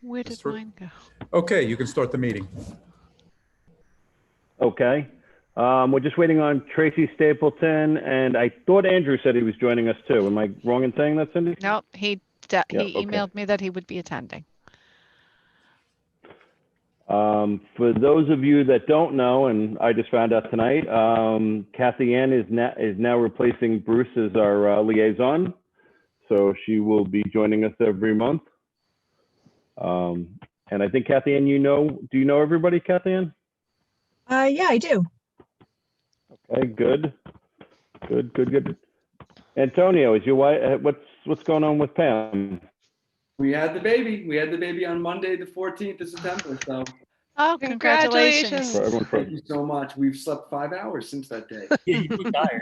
Where did mine go? Okay, you can start the meeting. Okay. We're just waiting on Tracy Stapleton, and I thought Andrew said he was joining us too. Am I wrong in saying that, Cindy? No, he okay. emailed me that he would be attending. For those of you that don't know, and I just found out tonight, Kathy Ann is now replacing Bruce as our liaison. So she will be joining us every month. And I think Kathy Ann, do you know everybody, Kathy Ann? Yeah, I do. Okay, good. Antonio, is your wife, what's going on with Pam? We had the baby. We had the baby on Monday, the 14th of September. So Oh, congratulations. thank you so much. We've slept 5 hours since that day. Yeah, you look tired.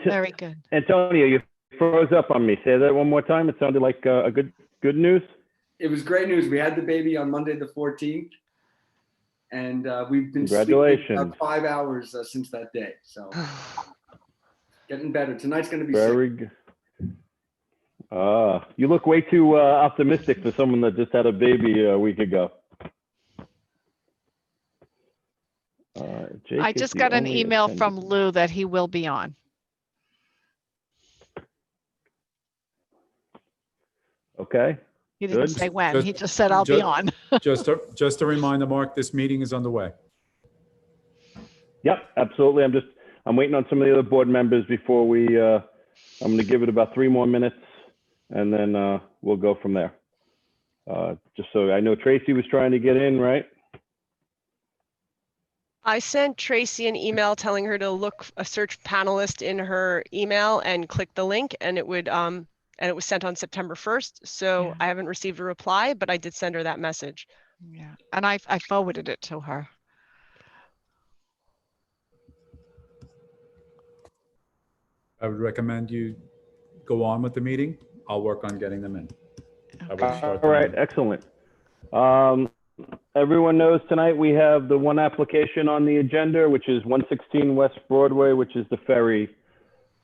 Very good. Antonio, you froze up on me. Say that one more time. It sounded like a good news. It was great news. We had the baby on Monday, the 14th. And we've been Congratulations. sleeping about 5 hours since that day. So getting better. Tonight's going to be very good. You look way too optimistic for someone that just had a baby a week ago. I just got an email from Lou that he will be on. Okay. He didn't say when. He just said I'll be on. just a reminder, Mark, this meeting is underway. Yep, absolutely. I'm waiting on some of the other board members before we. I'm going to give it about 3 more minutes, and then we'll go from there. Just so I know, Tracy was trying to get in, right? I sent Tracy an email telling her to look a search panelist in her email and click the link, and it would and it was sent on September 1st. So yeah. I haven't received a reply, but I did send her that message. Yeah, and I forwarded it to her. I would recommend you go on with the meeting. I'll work on getting them in. Okay. All right, excellent. Everyone knows tonight we have the one application on the agenda, which is 116 West Broadway, which is the ferry.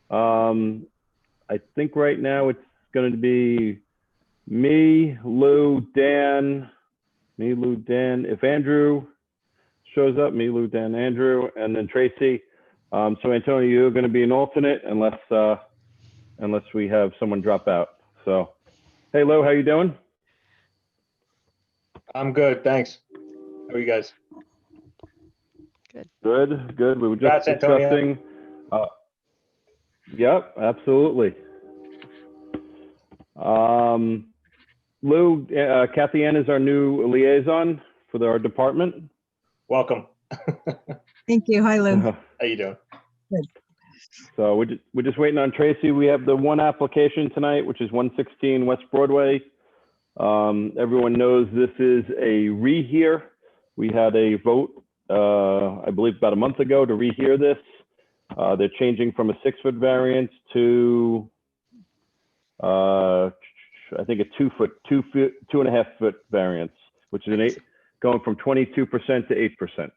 I think right now it's going to be me, Lou, Dan. If Andrew shows up, me, Lou, Dan, Andrew, and then Tracy. So Antonio, you're going to be an alternate unless we have someone drop out. So, hey Lou, how you doing? I'm good, thanks. How are you guys? Good. We were just discussing. Yep, absolutely. Lou, Kathy Ann is our new liaison for our department. Welcome. Thank you. Hi, Lou. How you doing? Good. So we're just waiting on Tracy. We have the one application tonight, which is 116 West Broadway. Everyone knows this is a rehear. We had a vote, I believe about a month ago, to rehear this. They're changing from a 6-foot variance to, I think a 2.5 foot variance, which is going from 22% to 8%.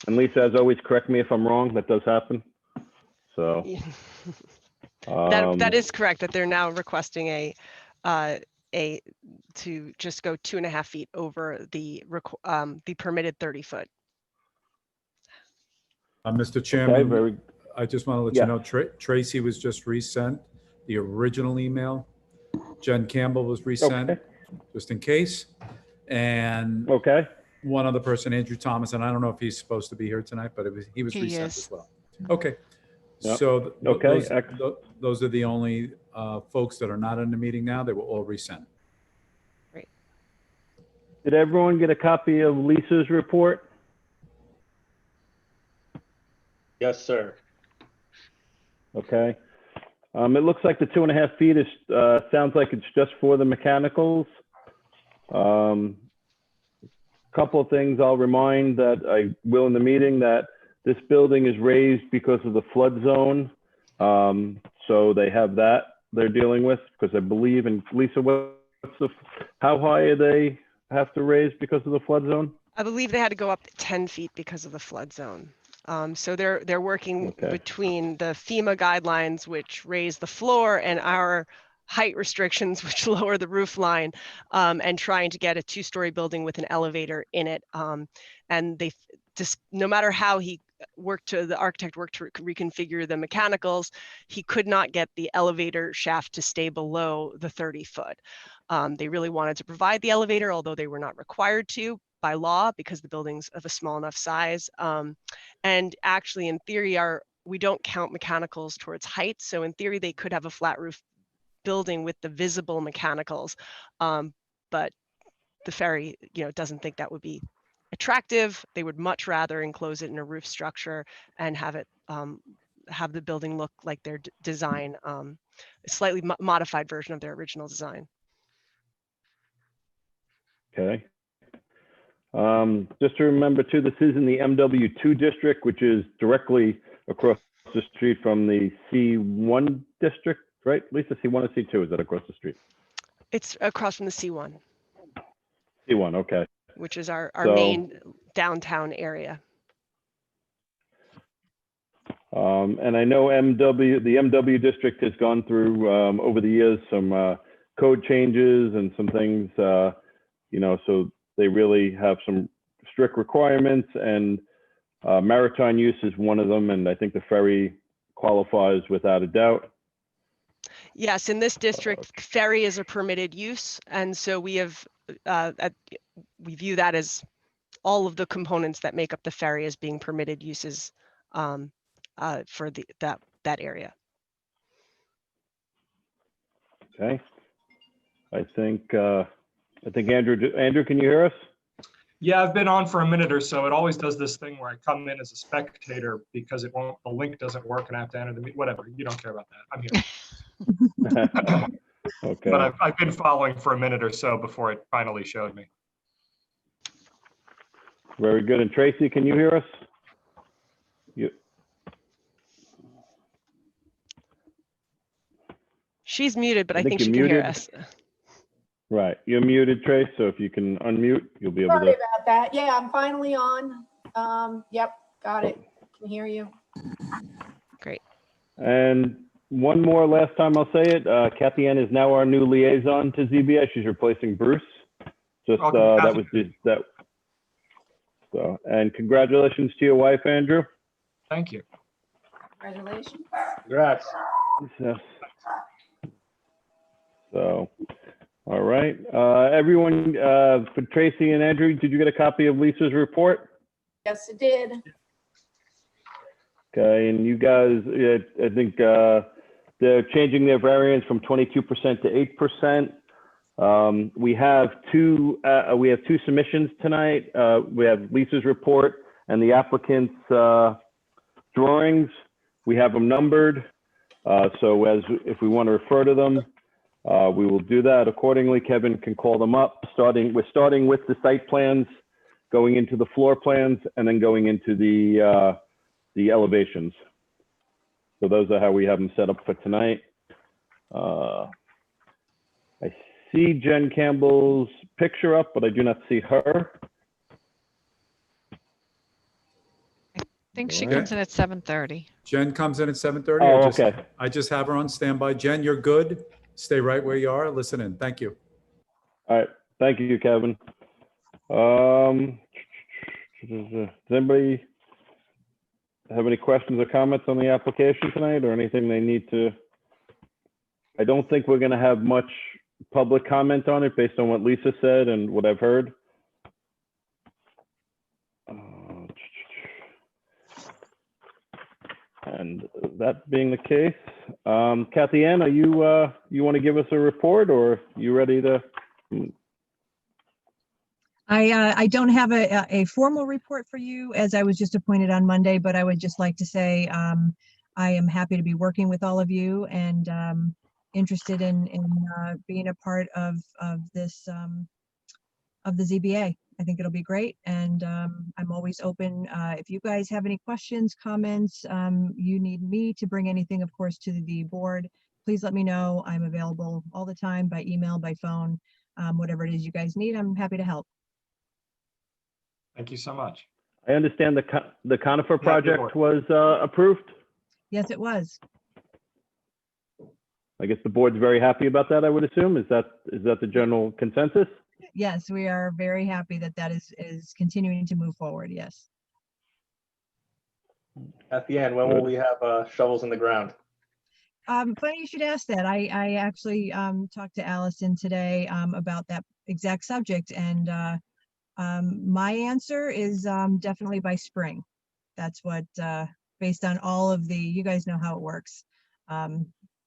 And Lisa, as always, correct me if I'm wrong. That does happen. So that is correct. That they're now requesting to just go 2.5 feet over the permitted 30 foot. Mr. Chairman, okay, I just want to let you know, Tracy was just resent the original email. Jen Campbell was resent, just in case. And one other person, Andrew Thomas, and I don't know if he's supposed to be here tonight, but he was resent as well. Okay. Yep. So those are the only folks that are not in the meeting now. They were all resent. Great. Did everyone get a copy of Lisa's report? Yes, sir. Okay. It looks like the 2.5 feet is sounds like it's just for the mechanicals. Couple of things I'll remind that I will in the meeting, that this building is raised because of the flood zone. So they have that they're dealing with, because I believe, and Lisa, how high are they have to raise because of the flood zone? I believe they had to go up 10 feet because of the flood zone. So they're working between the FEMA guidelines, which raise the floor, and our height restrictions, which lower the roof line, and trying to get a 2-story building with an elevator in it. And they just, no matter how the architect worked to reconfigure the mechanicals, he could not get the elevator shaft to stay below the 30-foot. They really wanted to provide the elevator, although they were not required to by law because the building's of a small enough size. And actually, in theory, we don't count mechanicals towards height. So in theory, they could have a flat roof building with the visible mechanicals. But the ferry, doesn't think that would be attractive. They would much rather enclose it in a roof structure and have it have the building look like their design, a slightly modified version of their original design. Okay. Just to remember too, this is in the MW2 district, which is directly across the street from the C1 district, right? Lisa, C1 or C2, is that across the street? It's across from the C1. C1, okay. Which is our So, main downtown area. And I know the MW district has gone through over the years some code changes and some things, so they really have some strict requirements, and maritime use is one of them, and I think the ferry qualifies without a doubt. Yes, in this district, ferry is a permitted use, and so we have we view that as all of the components that make up the ferry as being permitted uses for that area. Okay. I think Andrew, can you hear us? Yeah, I've been on for a minute or so. It always does this thing where I come in as a spectator because the link doesn't work and I have to enter the meeting. Whatever, you don't care about that. I'm here. Okay. But I've been following for a minute or so before it finally showed me. Very good. And Tracy, can you hear us? She's muted, but I think she you're can hear muted. us. Right. You're muted, Trace. So if you can unmute, you'll be able Sorry to. about that. Yeah, I'm finally on. Yep, got it. Can hear you. Great. And one more last time I'll say it. Kathy Ann is now our new liaison to ZBA. She's replacing Bruce. Just that was just that. So, and congratulations to your wife, Andrew. Thank you. Congratulations. Congrats. Yes. So, all right. Everyone, for Tracy and Andrew, did you get a copy of Lisa's report? Yes, it did. Okay, and you guys, I think they're changing their variance from 22% to 8%. We have two submissions tonight. We have Lisa's report and the applicant's drawings. We have them numbered. So if we want to refer to them, we will do that accordingly. Kevin can call them up. We're starting with the site plans, going into the floor plans, and then going into the elevations. So those are how we have them set up for tonight. I see Jen Campbell's picture up, but I do not see her. I think she All right. comes in at 7:30. Jen comes in at 7:30. Oh, okay. I just have her on standby. Jen, you're good. Stay right where you are. Listen in. Thank you. All right. Thank you, Kevin. Does anybody have any questions or comments on the application tonight, or anything they need to? I don't think we're going to have much public comment on it based on what Lisa said and what I've heard. And that being the case, Kathy Ann, are you want to give us a report, or you ready to? I don't have a formal report for you, as I was just appointed on Monday, but I would just like to say I am happy to be working with all of you, and interested in being a part of this of the ZBA. I think it'll be great, and I'm always open. If you guys have any questions, comments, you need me to bring anything, of course, to the board, please let me know. I'm available all the time by email, by phone, whatever it is you guys need. I'm happy to help. Thank you so much. I understand the Conifer project was approved. Yes, it was. I guess the board's very happy about that, I would assume. Is that the general consensus? Yes, we are very happy that that is continuing to move forward. Yes. At the end, when will we have shovels in the ground? Funny you should ask that. I actually talked to Allison today about that exact subject, and my answer is definitely by spring. That's what, based on all of you guys know how it works.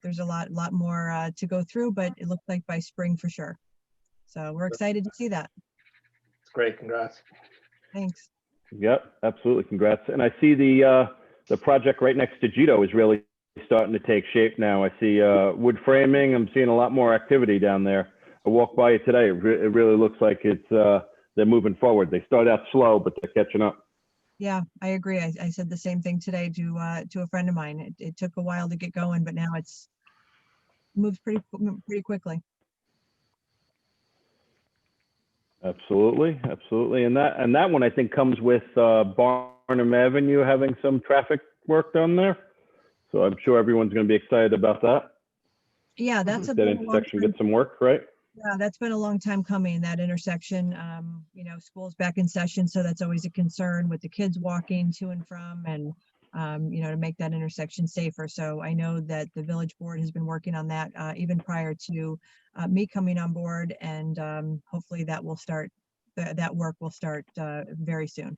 There's a lot more to go through, but it looks like by spring for sure. So we're excited to see that. It's great. Congrats. Thanks. Yep, absolutely. Congrats. And I see the project right next to Gito is really starting to take shape now. I see wood framing. I'm seeing a lot more activity down there. I walked by it today. It really looks like it's they're moving forward. They start out slow, but they're catching up. Yeah, I agree. I said the same thing today to a friend of mine. It took a while to get going, but now it's moves pretty quickly. Absolutely, absolutely. And that one I think comes with Barnum Avenue having some traffic work done there. So I'm sure everyone's going to be excited about that. Yeah, that's That intersection gets some work, right? Yeah, that's been a long time coming, that intersection. You know, school's back in session, so that's always a concern with the kids walking to and from, and you know, to make that intersection safer. So I know that the village board has been working on that even prior to me coming on board, and hopefully that will start, that work will start very soon.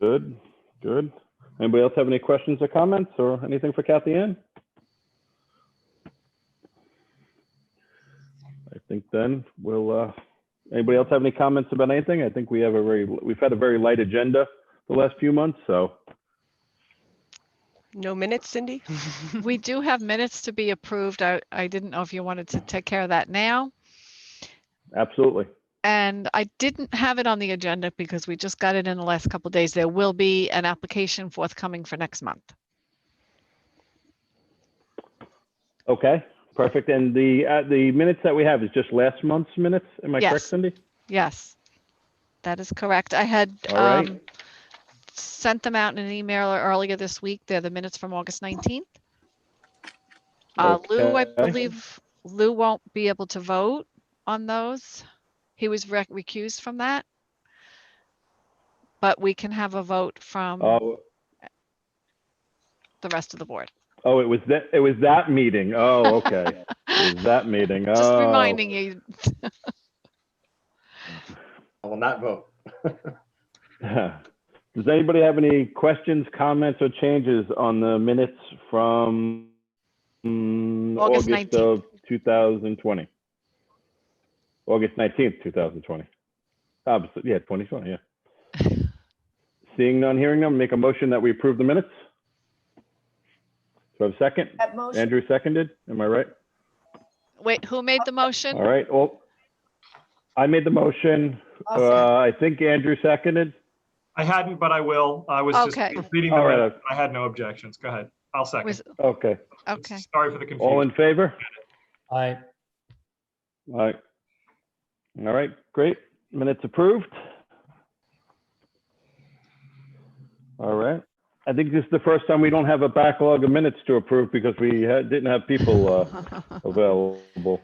Good, good. Anybody else have any questions or comments or anything for Kathy Ann? I think then we'll, anybody else have any comments about anything? I think we've had a very light agenda the last few months, so. No minutes, Cindy? We do have minutes to be approved. I didn't know if you wanted to take care of that now. Absolutely. And I didn't have it on the agenda because we just got it in the last couple of days. There will be an application forthcoming for next month. Okay, perfect. And the minutes that we have is just last month's minutes. Am I Yes. correct, Cindy? Yes, that is correct. I had All right. sent them out in an email earlier this week. They're the minutes from August 19th. Lou, I Okay. believe Lou won't be able to vote on those. He was recused from that. But we can have a vote from Oh, the rest of the board. oh, it was that meeting. Oh, okay. It was that meeting. Just Oh. reminding you. I will not vote. Does anybody have any questions, comments, or changes on the minutes from August August 19th. of 2020? August 19th, 2020. Obviously, yeah, 2020, yeah. Seeing none, hearing none, make a motion that we approve the minutes. Do I have a second? That motion, Andrew seconded, am I right? Wait, who made the motion? All right, well, I made the motion. Awesome. I think Andrew seconded. I hadn't, but I will. I was just Okay. reading the All right. minutes. I had no objections. Go ahead. I'll second. Was, Okay, okay. Sorry for the confusion. all in favor? Aye. All right. All right, great. Minutes approved. All right. I think this is the first time we don't have a backlog of minutes to approve because we didn't have people available.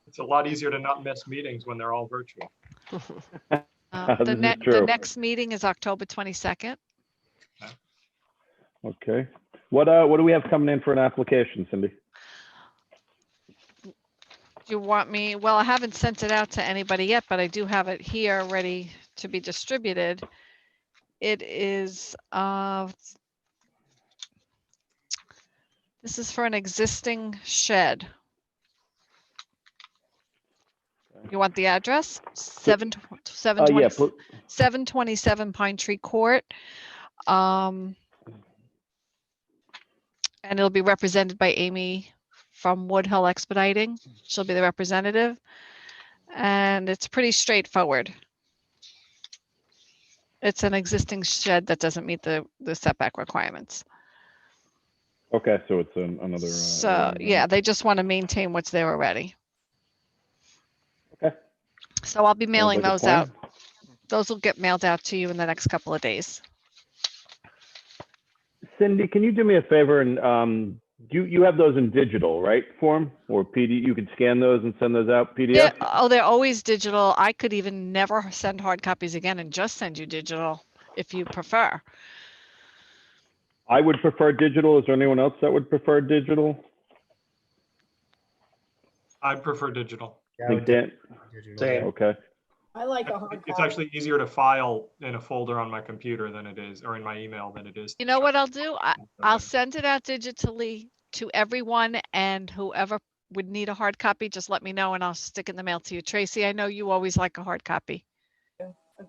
It's a lot easier to not miss meetings when they're all virtual. This is The true. next meeting is October 22nd. Okay. What do we have coming in for an application, Cindy? Do you want me, well, I haven't sent it out to anybody yet, but I do have it here ready to be distributed. It is, this is for an existing shed. You want the address? Yeah, 727 Pine Tree Court. And it'll be represented by Amy from Woodhull Expediting. She'll be the representative. And it's pretty straightforward. It's an existing shed that doesn't meet the setback requirements. okay, so it's another. So yeah, they just want to maintain what's there already. Okay. So I'll be mailing like a those plan. out. Those will get mailed out to you in the next couple of days. Cindy, can you do me a favor and you have those in digital, right, form or PD? You can scan those and send those out PDF. Yeah, oh, they're always digital. I could even never send hard copies again and just send you digital if you prefer. I would prefer digital. Is there anyone else that would prefer digital? I prefer digital. Yeah, I Think would do Dan? digital, Same. yeah. Okay. I like a hard It's copy. actually easier to file in a folder on my computer than it is, or in my email than it is. You know what I'll do? I'll send it out digitally to everyone, and whoever would need a hard copy, just let me know and I'll stick in the mail to you. Tracy, I know you always like a hard copy,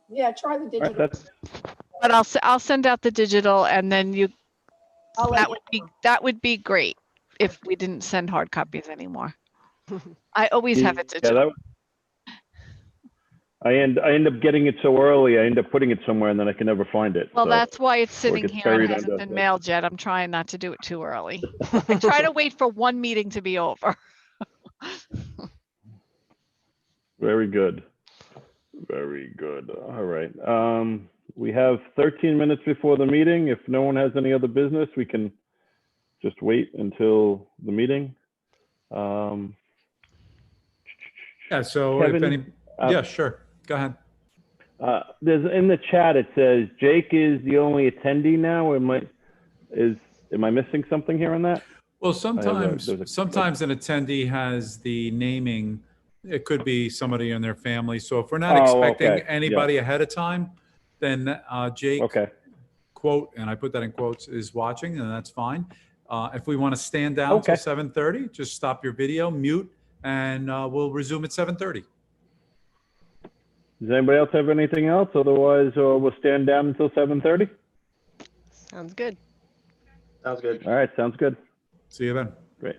Yeah, try the All right, digital. but I'll send out the digital, and then I'll let that would be great if we didn't send hard copies anymore. I always have it Yeah, digital. I end up getting it so early. I end up putting it somewhere and then I can never find it. Well, So, that's why it's or it sitting gets here buried and hasn't under- been mailed yet. I'm trying not to do it too early. I try to wait for one meeting to be over. Very good. Very good. All right. We have 13 minutes before the meeting. If no one has any other business, we can just wait until the meeting. Yeah, so Kevin, if any, yeah, sure. Go ahead. There's in the chat, it says Jake is the only attendee now. Am I missing something here on that? Well, there's sometimes an attendee has the naming. It could be somebody in their family. So if we're not Oh, expecting okay. anybody ahead of time, then Jake, Okay. quote, and I put that in quotes, is watching, and that's fine. If we want to stand down till Okay. 7:30, just stop your video, mute, and we'll resume at 7:30. Does anybody else have anything else? Otherwise, we'll stand down until 7:30. Sounds good. Sounds good. All right. Sounds good. See you then. Great.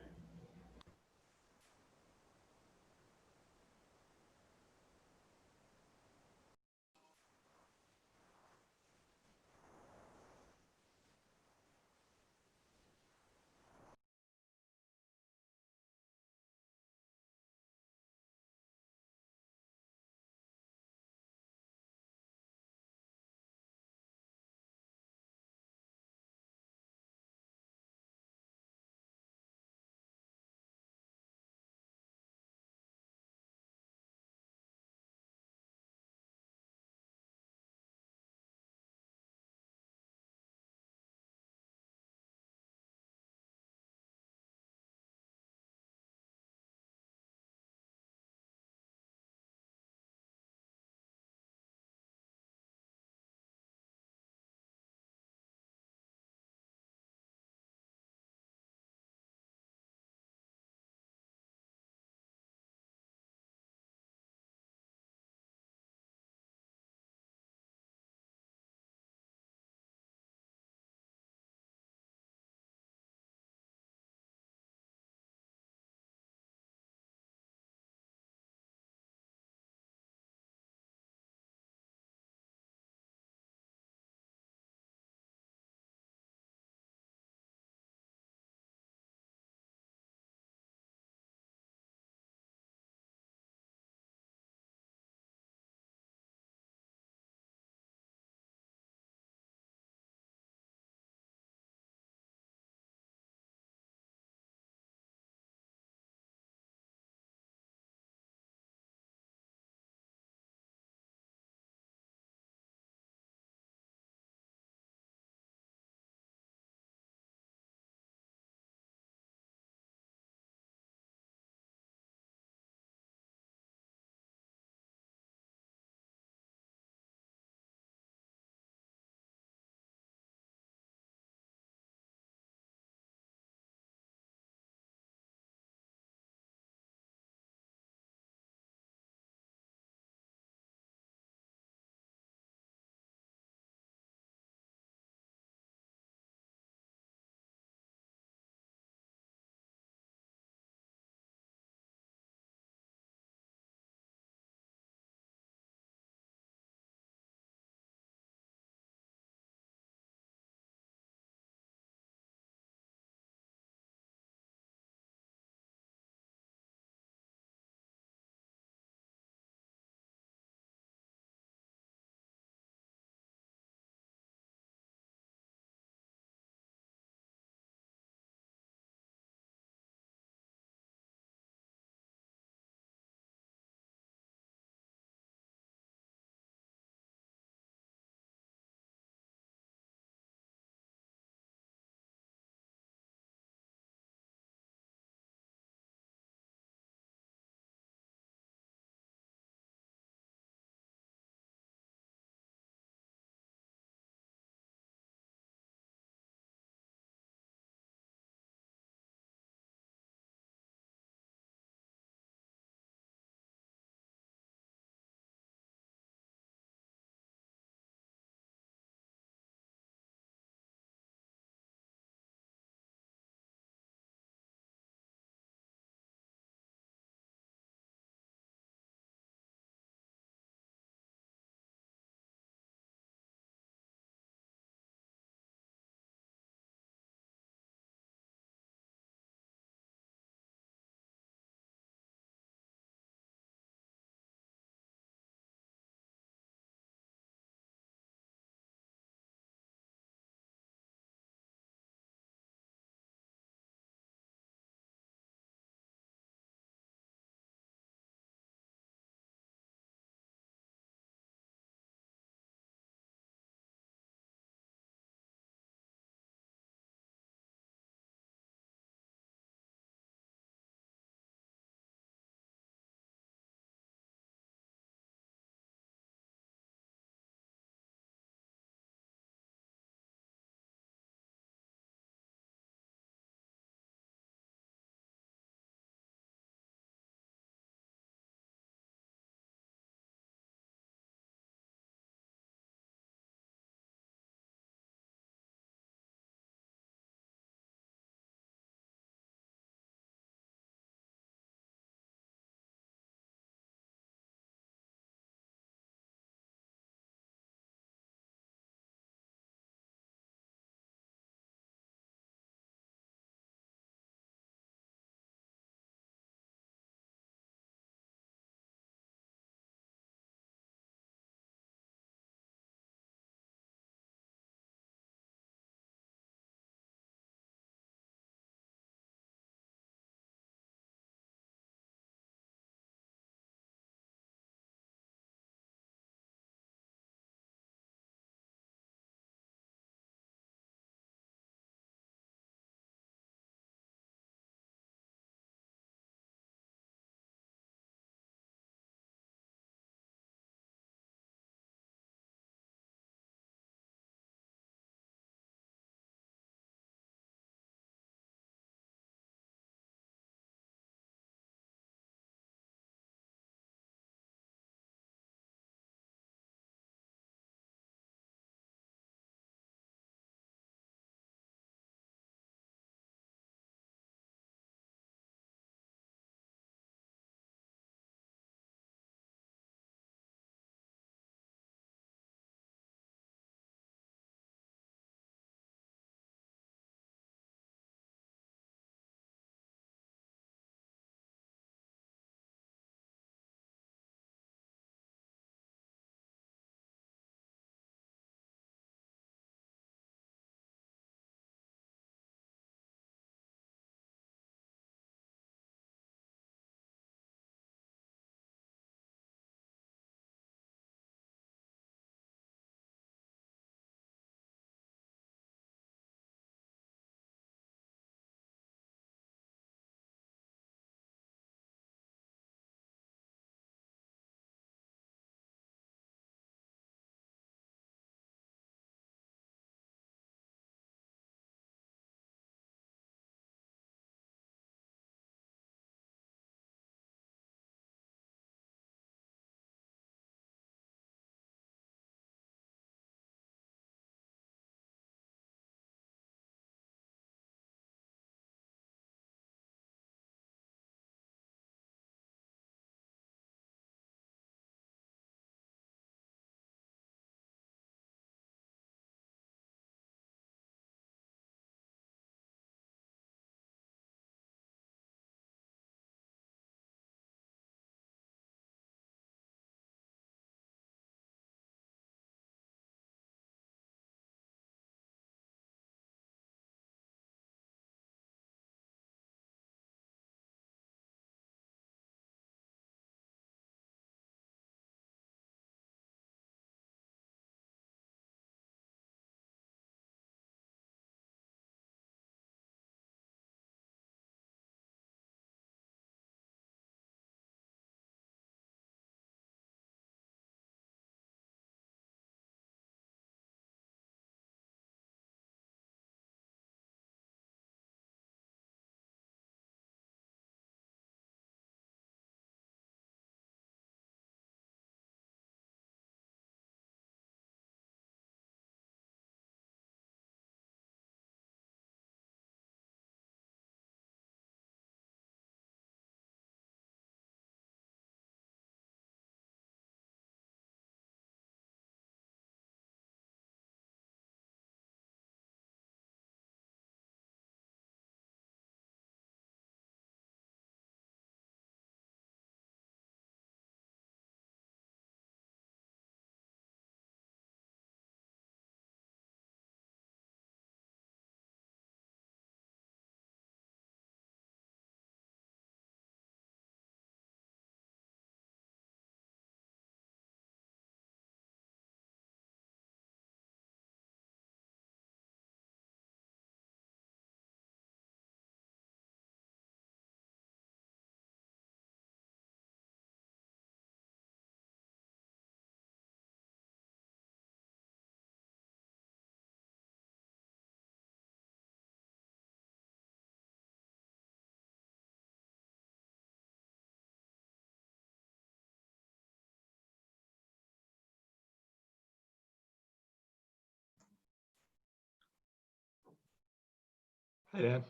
Hey, Dan.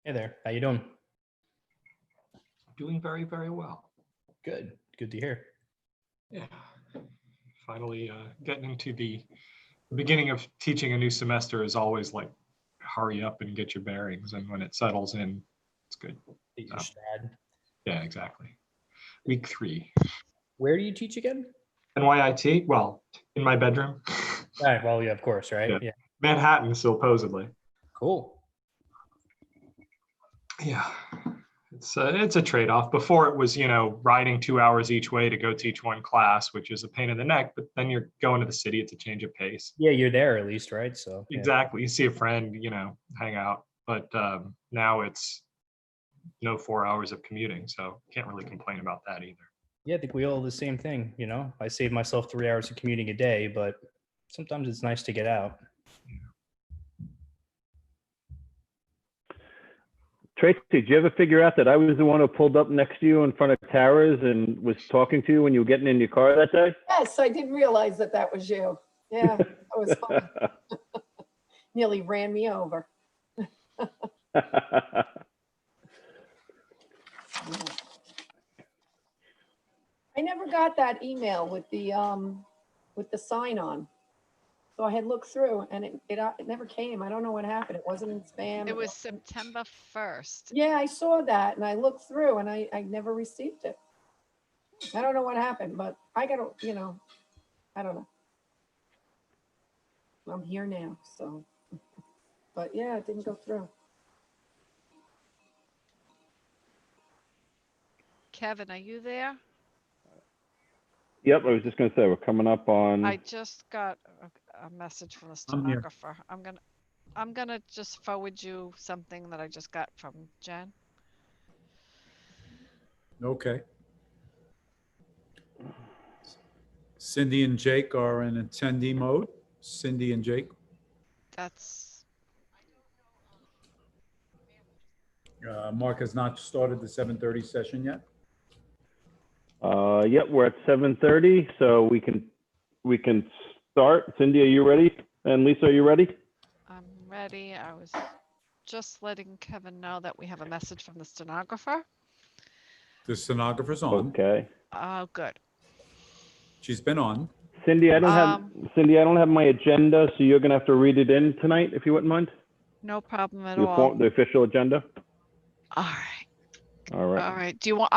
Hey there, how you doing? Doing very, very well. Good, good to hear. Yeah. Finally getting into the beginning of teaching a new semester is always like, hurry up and get your bearings. And when it settles in, it's good. Get your strad. Yeah, exactly. Week 3. Where do you teach again? NYIT, well, in my bedroom. All right, well, yeah, of course, right? Yeah. Manhattan, supposedly. Cool. Yeah. It's a trade-off. Before it was, riding 2 hours each way to go teach one class, which is a pain in the neck, but then you're going to the city, it's a change of pace. Yeah, you're there at least, right? So yeah. Exactly. You see a friend, hang out. But now it's no 4 hours of commuting, so can't really complain about that either. Yeah, I think we all do the same thing, I save myself 3 hours of commuting a day, but sometimes it's nice to get out. Tracy, did you ever figure out that I was the one who pulled up next to you in front of Tara's and was talking to you when you were getting in your car that day? Yes, I didn't realize that that was you. Yeah, that was fun. Nearly ran me over. I never got that email with the sign on. So I had looked through and it never came. I don't know what happened. It wasn't in spam. It was September 1st. Yeah, I saw that and I looked through and I never received it. I don't know what happened, but I gotta, I don't know. I'm here now, so, but yeah, it didn't go through. Kevin, are you there? Yep, I was just going to say, we're coming up on. I just got a message from the I'm here. stenographer. I'm gonna just forward you something that I just got from Jen. Okay. Cindy and Jake are in attendee mode. Cindy and Jake. That's, Mark has not started the 7:30 session yet. Yep, we're at 7:30, so we can start. Cindy, are you ready? And Lisa, are you ready? I'm ready. I was just letting Kevin know that we have a message from the stenographer. The stenographer's on. Okay. Oh, good. She's been on. Cindy, I don't have my agenda, so you're gonna have to read it in tonight, if you wouldn't mind. No problem at all. The official agenda. All right. All right. All right. Do you want,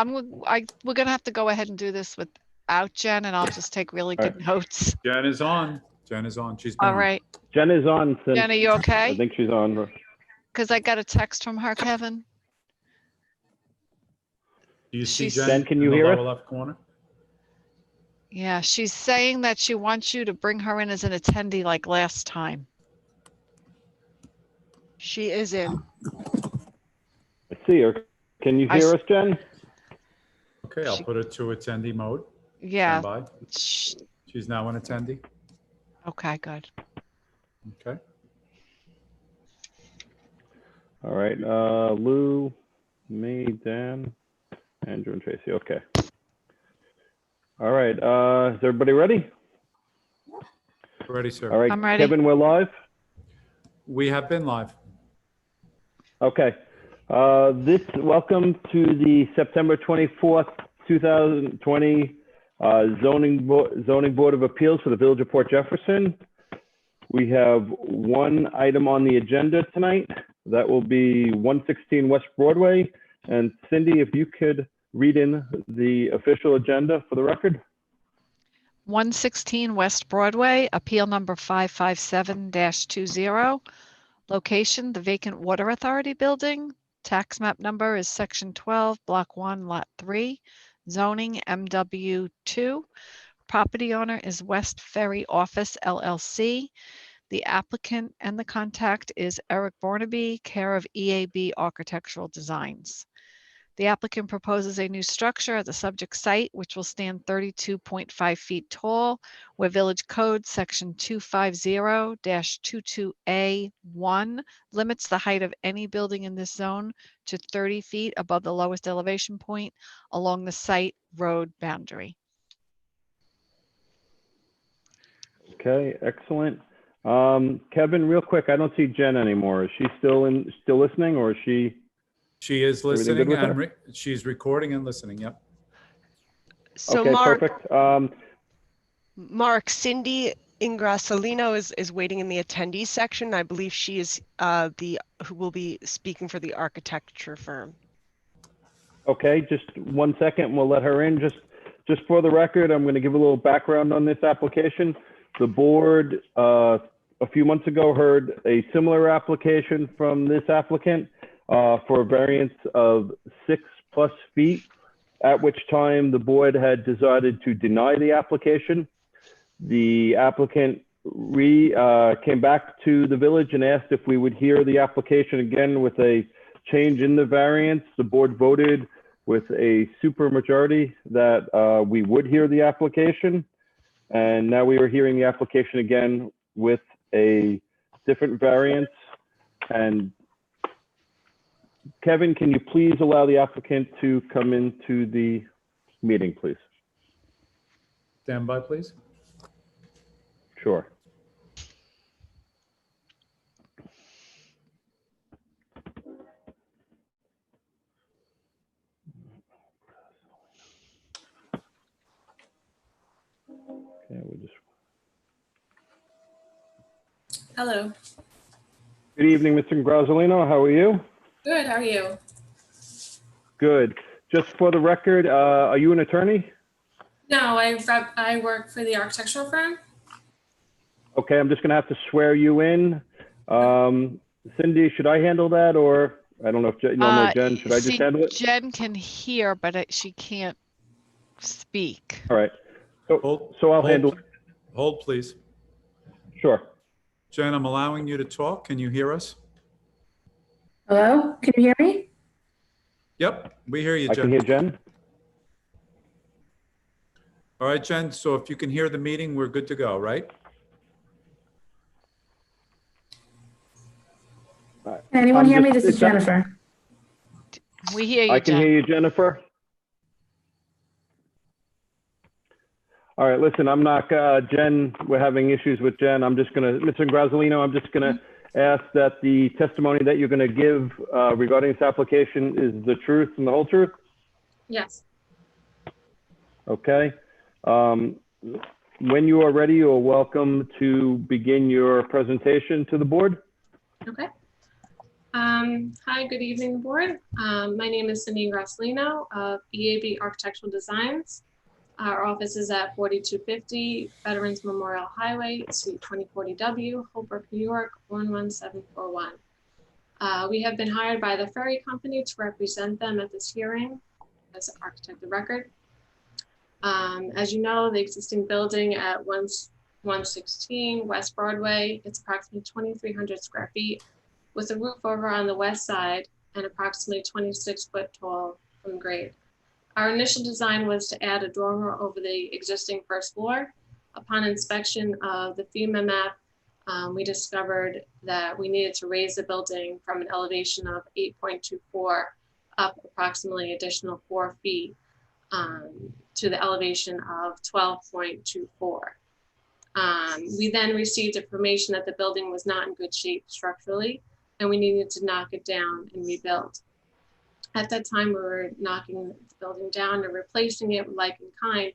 we're gonna have to go ahead and do this without Jen, and I'll just take really All good notes. Jen is on. Jen is on. She's been All on. right. Jen is on. Jen, are you okay? I think she's on. Because I got a text from her, Kevin. Do you see She's- Jen? Jen, can you in the hear us? lower left corner? Yeah, she's saying that she wants you to bring her in as an attendee like last time. She is in. I see her. Can you hear us, Jen? Okay, I'll put her to attendee mode. Yeah. Stand by. She's now an attendee. Okay, good. Okay. All right. Lou, me, Dan, Andrew, and Tracy. Okay. All right. Is everybody ready? Ready, sir. All right. I'm ready. Kevin, we're live. We have been live. Okay. Welcome to the September 24th, 2020 Zoning Board of Appeals for the Village of Port Jefferson. We have one item on the agenda tonight. That will be 116 West Broadway. And Cindy, if you could read in the official agenda for the record. 116 West Broadway, appeal number 557-20. Location, the vacant Water Authority building. Tax map number is section 12, block 1, lot 3. Zoning MW2. Property owner is West Ferry Office LLC. The applicant and the contact is Eric Barnaby, care of EAB Architectural Designs. The applicant proposes a new structure at the subject site, which will stand 32.5 feet tall, where Village Code Section 250-22A1 limits the height of any building in this zone to 30 feet above the lowest elevation point along the site road boundary. Okay, excellent. Kevin, real quick, I don't see Jen anymore. Is she still listening, or is she? She is Everything good listening with and her? she's recording and listening. Yep. So Okay, Mark, perfect. Mark, Cindy Ingrasalino is waiting in the attendees section. I believe she is who will be speaking for the architecture firm. Okay, just 1 second. We'll let her in. Just for the record, I'm going to give a little background on this application. The board a few months ago heard a similar application from this applicant for a variance of 6+ feet, at which time the board had decided to deny the application. The applicant came back to the village and asked if we would hear the application again with a change in the variance. The board voted with a super majority that we would hear the application. And now we are hearing the application again with a different variance. And Kevin, can you please allow the applicant to come into the meeting, please? Stand by, please. Sure. Okay, we just. Hello. Good evening, Mr. Grazzolino. How are you? Good. How are you? Good. Just for the record, are you an attorney? No, I work for the architectural firm. Okay, I'm just going to have to swear you in. Cindy, should I handle that, or I don't know if Jen, should I just handle it? Jen can hear, but she can't speak. All right. So I'll handle it. Hold, please. Sure. Jen, I'm allowing you to talk. Can you hear us? Hello, can you hear me? Yep, we hear you, I Jen. can hear Jen. All right, Jen, so if you can hear the meeting, we're good to go, right? Can anyone hear me? This is Jennifer. We hear you, I can Jen. hear you, Jennifer. All right, listen, I'm not, Jen, we're having issues with Jen. I'm just going to, Mr. Grazzolino, I'm just going to ask that the testimony that you're going to give regarding this application is the truth and the whole truth? Yes. Okay. When you are ready, you're welcome to begin your presentation to the board. Okay. Hi, good evening, board. My name is Cindy Grazzolino of EAB Architectural Designs. Our office is at 4250 Veterans Memorial Highway, Suite 2040W, Holbrook, New York, 11741. We have been hired by the Ferry Company to represent them at this hearing as architect of record. As you know, the existing building at 116 West Broadway, it's approximately 2,300 square feet with a roof over on the west side and approximately 26 foot tall from grade. Our initial design was to add a dormer over the existing first floor. Upon inspection of the FEMA map, we discovered that we needed to raise the building from an elevation of 8.24 up approximately additional 4 feet to the elevation of 12.24. We then received information that the building was not in good shape structurally, and we needed to knock it down and rebuild. At that time, we were knocking the building down and replacing it like in kind.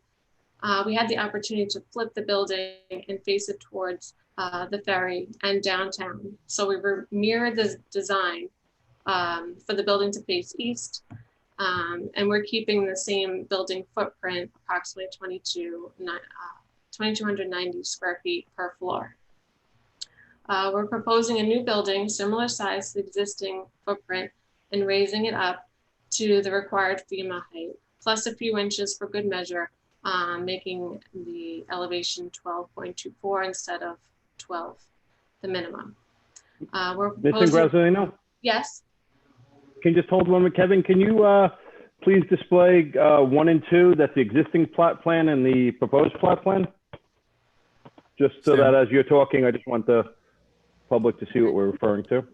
We had the opportunity to flip the building and face it towards the ferry and downtown. So we mirrored the design for the building to face east. And we're keeping the same building footprint, approximately 2,290 square feet per floor. We're proposing a new building, similar size to the existing footprint, and raising it up to the required FEMA height, plus a few inches for good measure, making the elevation 12.24 instead of 12, the minimum. We're proposing, Mr. Grazzolino? Yes. Can you just hold one minute, Kevin? Can you please display 1 and 2, that's the existing plot plan and the proposed plot plan? Just so that as you're talking, I just want the public to see what we're referring to.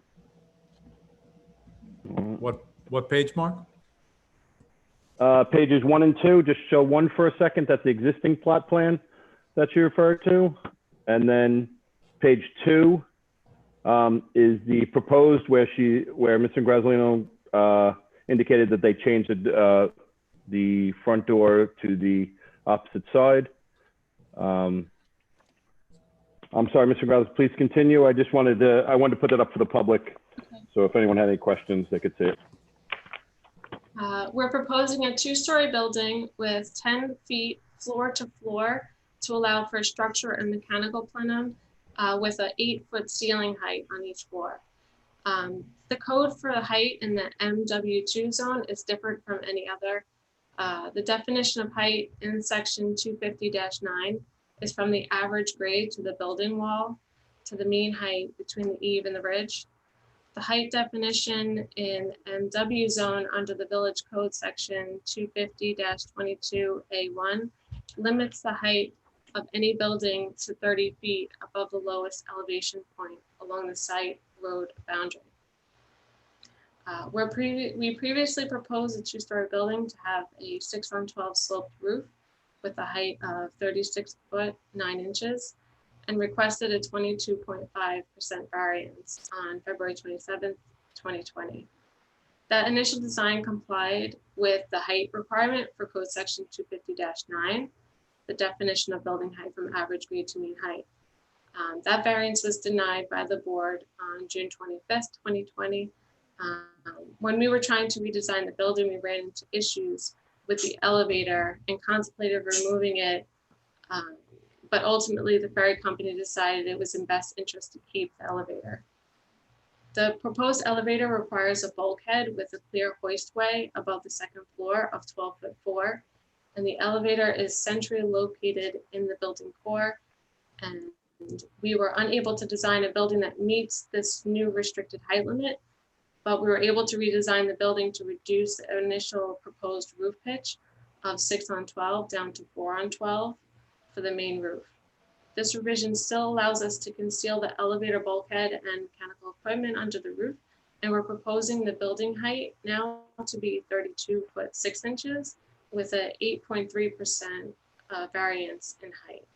What page, Mark? Pages 1 and 2, just show 1 for a second. That's the existing plot plan that you referred to. And then page 2 is the proposed where Mr. Graslino indicated that they changed the front door to the opposite side. I'm sorry, Mr. Graslino, please continue. I wanted to put that up for the public. So if anyone had any questions, they could see it. We're proposing a 2-story building with 10 feet floor to floor to allow for structure and mechanical plenum with an 8-foot ceiling height on each floor. The code for the height in the MW2 zone is different from any other. The definition of height in section 250-9 is from the average grade to the building wall to the mean height between the eave and the ridge. The height definition in MW zone under the village code section 250-22A1 limits the height of any building to 30 feet above the lowest elevation point along the site road boundary. We previously proposed a 2-story building to have a 6-on-12 sloped roof with a height of 36 foot 9 inches and requested a 22.5% variance on February 27th, 2020. That initial design complied with the height requirement for code section 250-9, the definition of building height from average grade to mean height. That variance was denied by the board on June 25th, 2020. When we were trying to redesign the building, we ran into issues with the elevator and contemplated removing it. But ultimately the ferry company decided it was in best interest to keep the elevator. The proposed elevator requires a bulkhead with a clear hoistway above the 2nd floor of 12'4", and the elevator is centrally located in the building core. And we were unable to design a building that meets this new restricted height limit, but we were able to redesign the building to reduce the initial proposed roof pitch of 6-on-12 down to 4-on-12 for the main roof. This revision still allows us to conceal the elevator bulkhead and mechanical equipment under the roof, and we're proposing the building height now to be 32 foot 6 inches with a 8.3% variance in height.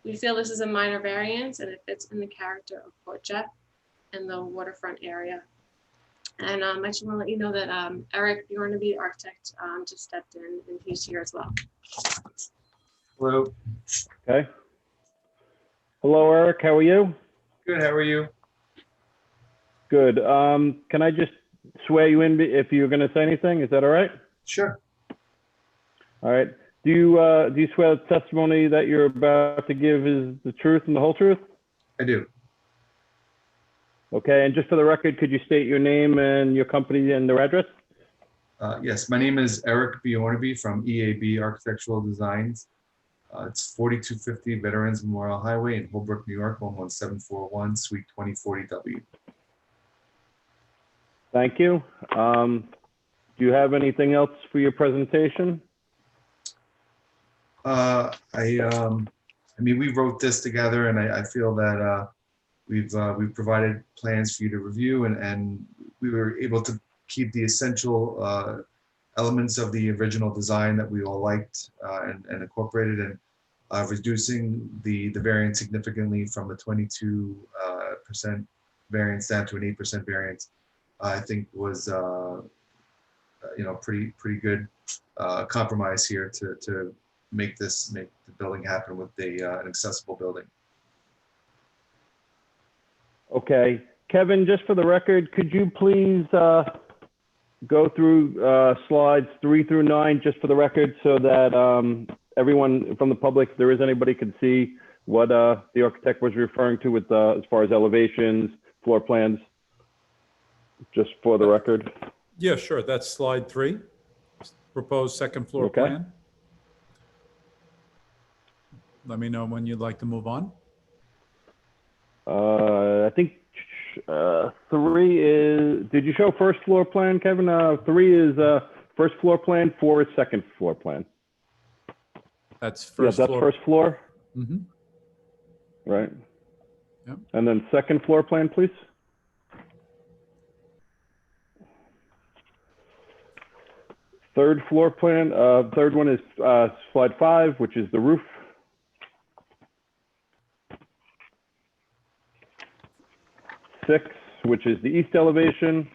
We feel this is a minor variance and it fits in the character of Port Jeff and the waterfront area. And I just want to let you know that Eric Bjornaby, architect, just stepped in and he's here as well. Hello. Okay. Hello, Eric. How are you? Good. How are you? Good. Can I just swear you in if you're going to say anything? Is that all right? Sure. All right. Do you swear the testimony that you're about to give is the truth and the whole truth? I do. Okay. And just for the record, could you state your name and your company and their address? Yes. My name is Eric Bjornaby from EAB Architectural Designs. It's 4250 Veterans Memorial Highway in Holbrook, New York, 11741, Suite 2040W. Thank you. Do you have anything else for your presentation? I mean, we wrote this together, and I feel that we've provided plans for you to review, and we were able to keep the essential elements of the original design that we all liked and incorporated, and reducing the variance significantly from a 22% variance down to an 8% variance. I think was pretty good compromise here to make the building happen with an accessible building. Okay, Kevin, just for the record, could you please go through slides 3 through 9 just for the record, so that everyone from the public, if there is anybody, can see what the architect was referring to with as far as elevations, floor plans, just for the record? Yeah, sure. That's slide 3, proposed 2nd floor Okay. plan. Let me know when you'd like to move on. I think 3 is, did you show first floor plan, Kevin? 3 is first floor plan, 4 is 2nd floor plan. That's first that's floor. first floor. Mm-hmm. Right. Yep. And then 2nd floor plan, please. Third floor plan, third one is slide 5, which is the roof. 6, which is the east elevation.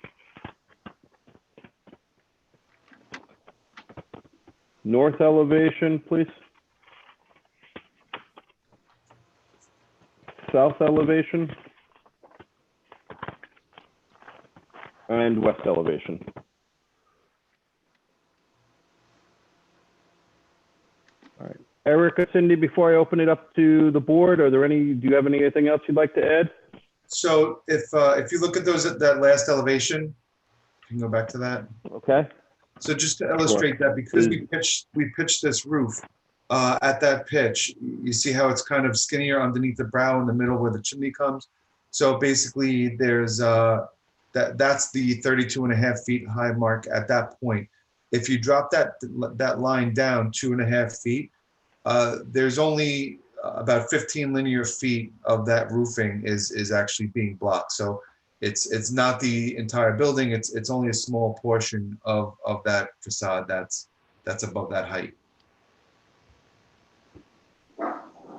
North elevation, please. South elevation. And west elevation. All right. Eric or Cindy, before I open it up to the board, do you have anything else you'd like to add? So if you look at that last elevation, you can go back to that. Okay. So just to illustrate that, because we pitched this roof at that pitch, you see how it's kind of skinnier underneath the brow in the middle where the chimney comes. So basically there's that's the 32.5 feet high mark at that point. If you drop that line down 2.5 feet, there's only about 15 linear feet of that roofing is actually being blocked. So it's not the entire building. It's only a small portion of that facade that's above that height.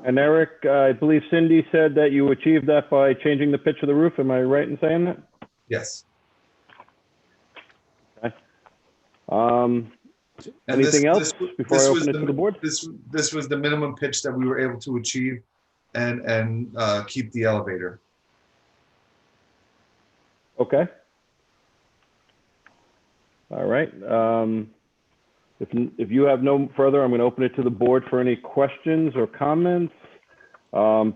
And Eric, I believe Cindy said that you achieved that by changing the pitch of the roof. Am I right in saying that? Yes. Okay. Anything else before I open it to the board? This was the minimum pitch that we were able to achieve and keep the elevator. Okay. All right. If you have no further, I'm going to open it to the board for any questions or comments.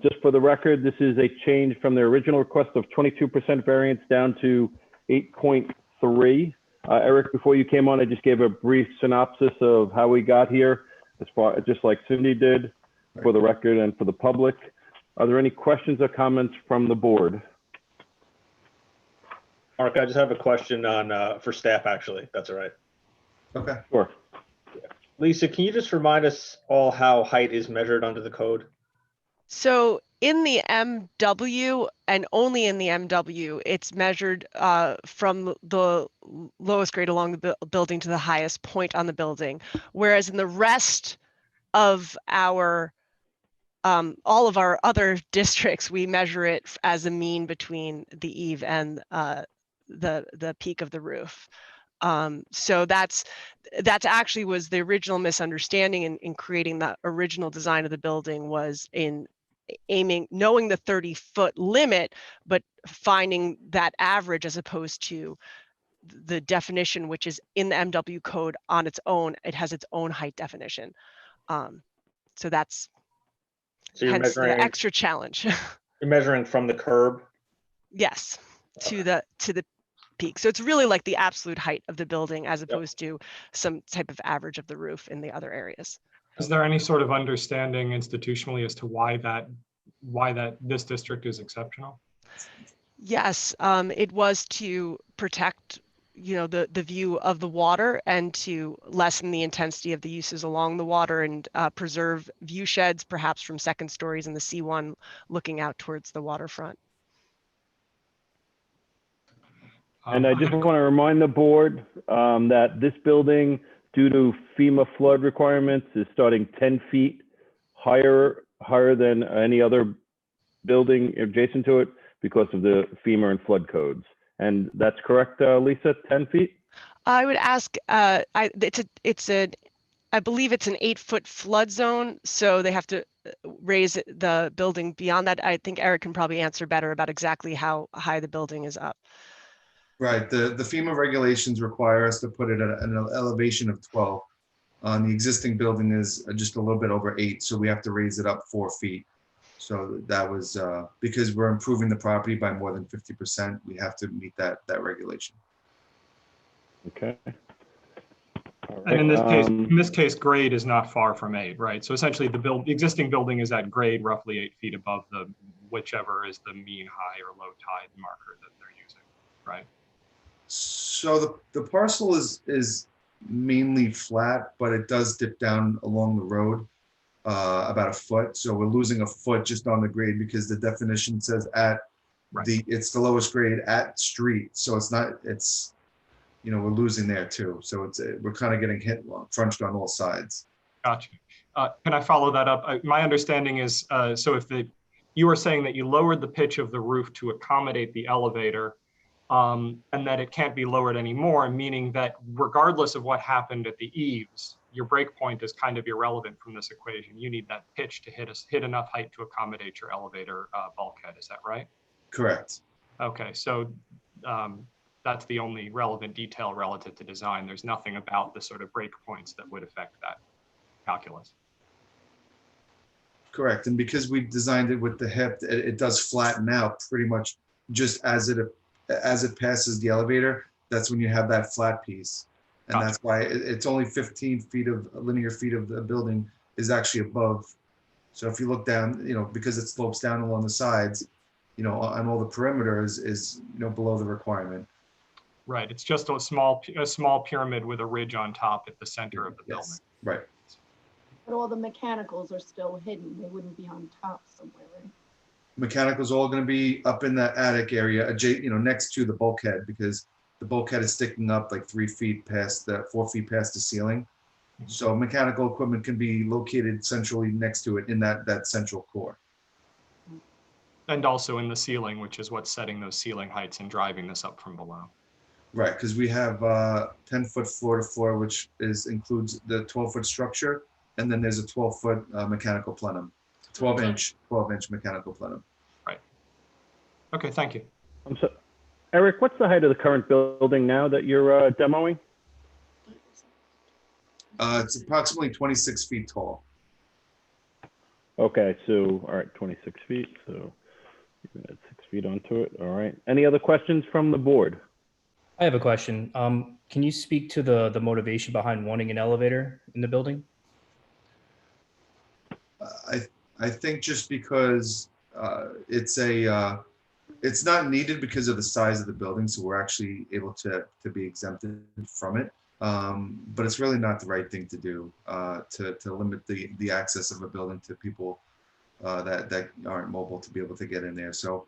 Just for the record, this is a change from the original request of 22% variance down to 8.3. Eric, before you came on, I just gave a brief synopsis of how we got here, just like Cindy did, for the record and for the public. Are there any questions or comments from the board? Mark, I just have a question on for staff, actually, if that's all right. Okay. Sure. Lisa, can you just remind us all how height is measured under the code? So in the MW and only in the MW, it's measured from the lowest grade along the building to the highest point on the building. Whereas in the rest of our, all of our other districts, we measure it as a mean between the eave and the peak of the roof. So that's actually was the original misunderstanding in creating the original design of the building, was in knowing the 30-foot limit, but finding that average as opposed to the definition, which is in the MW code on its own. It has its own height definition. So that's hence the extra challenge. You're measuring from the curb? Yes, to the peak. So it's really like the absolute height of the building as opposed to some type of average of the roof in the other areas. Is there any sort of understanding institutionally as to why this district is exceptional? Yes, it was to protect, the view of the water and to lessen the intensity of the uses along the water and preserve view sheds, perhaps from second stories in the C1 looking out towards the waterfront. And I just want to remind the board that this building, due to FEMA flood requirements, is starting 10 feet higher than any other building adjacent to it because of the FEMA and flood codes. And that's correct, Lisa, 10 feet? I would ask, I believe it's an 8-foot flood zone, so they have to raise the building beyond that. I think Eric can probably answer better about exactly how high the building is up. Right. The FEMA regulations require us to put it at an elevation of 12. The existing building is just a little bit over 8, so we have to raise it up 4 feet. So that was because we're improving the property by more than 50%. We have to meet that regulation. Okay. And in this case, grade is not far from 8, right? So essentially, the existing building is at grade, roughly 8 feet above whichever is the mean high or low tide marker that they're using, right? So the parcel is mainly flat, but it does dip down along the road about 1 foot. So we're losing 1 foot just on the grade because the definition says it's the lowest grade at street. So we're losing there too. So we're kind of getting crunched on all sides. Gotcha. Can I follow that up? My understanding is, so if you were saying that you lowered the pitch of the roof to accommodate the elevator, and that it can't be lowered anymore, meaning that regardless of what happened at the eaves, your break point is kind of irrelevant from this equation. You need that pitch to hit enough height to accommodate your elevator bulkhead. Is that right? Correct. Okay, so that's the only relevant detail relative to design. There's nothing about the sort of break points that would affect that calculus. Correct. And because we designed it with the hip, it does flatten out pretty much just as it passes the elevator. That's when you have that flat piece. And Gotcha. That's why it's only 15 feet of linear feet of the building is actually above. So if you look down, you know, because it slopes down along the sides, you know, on all the perimeter is you know, below the requirement. Right. It's just a small pyramid with a ridge on top at the center of the building. Yes. Right. But all the mechanicals are still hidden. They wouldn't be on top somewhere, right? Mechanical's all going to be up in that attic area, you know, next to the bulkhead, because the bulkhead is sticking up like 4 feet past the ceiling. So mechanical equipment can be located centrally next to it in that central core. And also in the ceiling, which is what's setting those ceiling heights and driving this up from below. Right, because we have 10-foot floor to floor, which includes the 12-foot structure, and then there's a 12-foot mechanical plenum, 12-inch mechanical plenum. Right. Okay, thank you. So, Eric, what's the height of the current building now that you're demoing? It's approximately 26 feet tall. Okay, so, all right, 26 feet, so you're gonna add 6 feet onto it, all right. Any other questions from the board? I have a question. Can you speak to the motivation behind wanting an elevator in the building? I think just because it's not needed because of the size of the building, so we're actually able to be exempted from it. But it's really not the right thing to do to limit the access of a building to people that aren't mobile to be able to get in there. So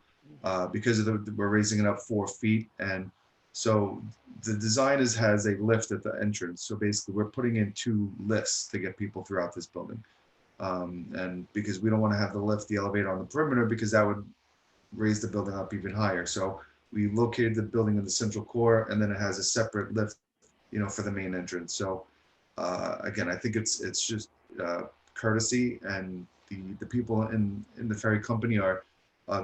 because of we're raising it up 4 feet, and so the design has a lift at the entrance. So basically we're putting in 2 lifts to get people throughout this building. And because we don't want to have the elevator on the perimeter, because that would raise the building up even higher. So we located the building in the central core, and then it has a separate lift, you know, for the main entrance. So again, I think it's just courtesy, and the people in the ferry company are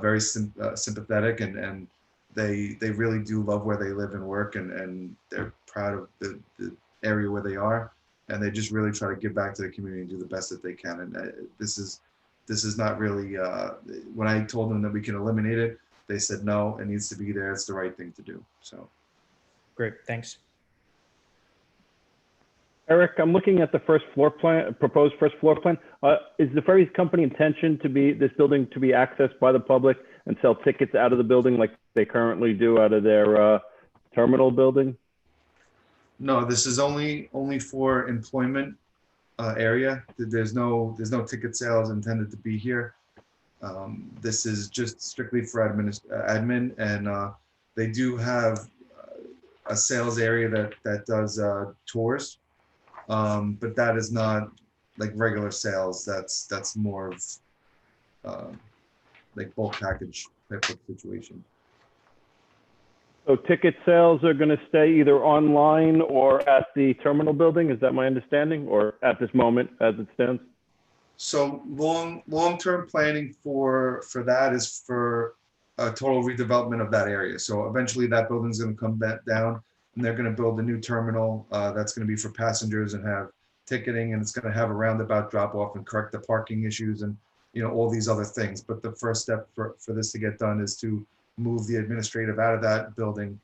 very sympathetic, and they really do love where they live and work, and they're proud of the area where they are, and they just really try to give back to the community and do the best that they can. And this is not really, when I told them that we can eliminate it, they said, no, it needs to be there. It's the right thing to do. So. Great, thanks. Eric, I'm looking at the proposed first floor plan. Is the ferry company intention this building to be accessed by the public and sell tickets out of the building like they currently do out of their terminal building? No, this is only for employment area. There's no ticket sales intended to be here. This is just strictly for admin, and they do have a sales area that does tours, but that is not like regular sales. That's more of like bulk package type of situation. So ticket sales are going to stay either online or at the terminal building. Is that my understanding, or at this moment as it stands? So long-term planning for that is for a total redevelopment of that area. So eventually that building's going to come back down, and they're going to build a new terminal that's going to be for passengers and have ticketing, and it's going to have a roundabout drop off and correct the parking issues and, you know, all these other things. But the first step for this to get done is to move the administrative out of that building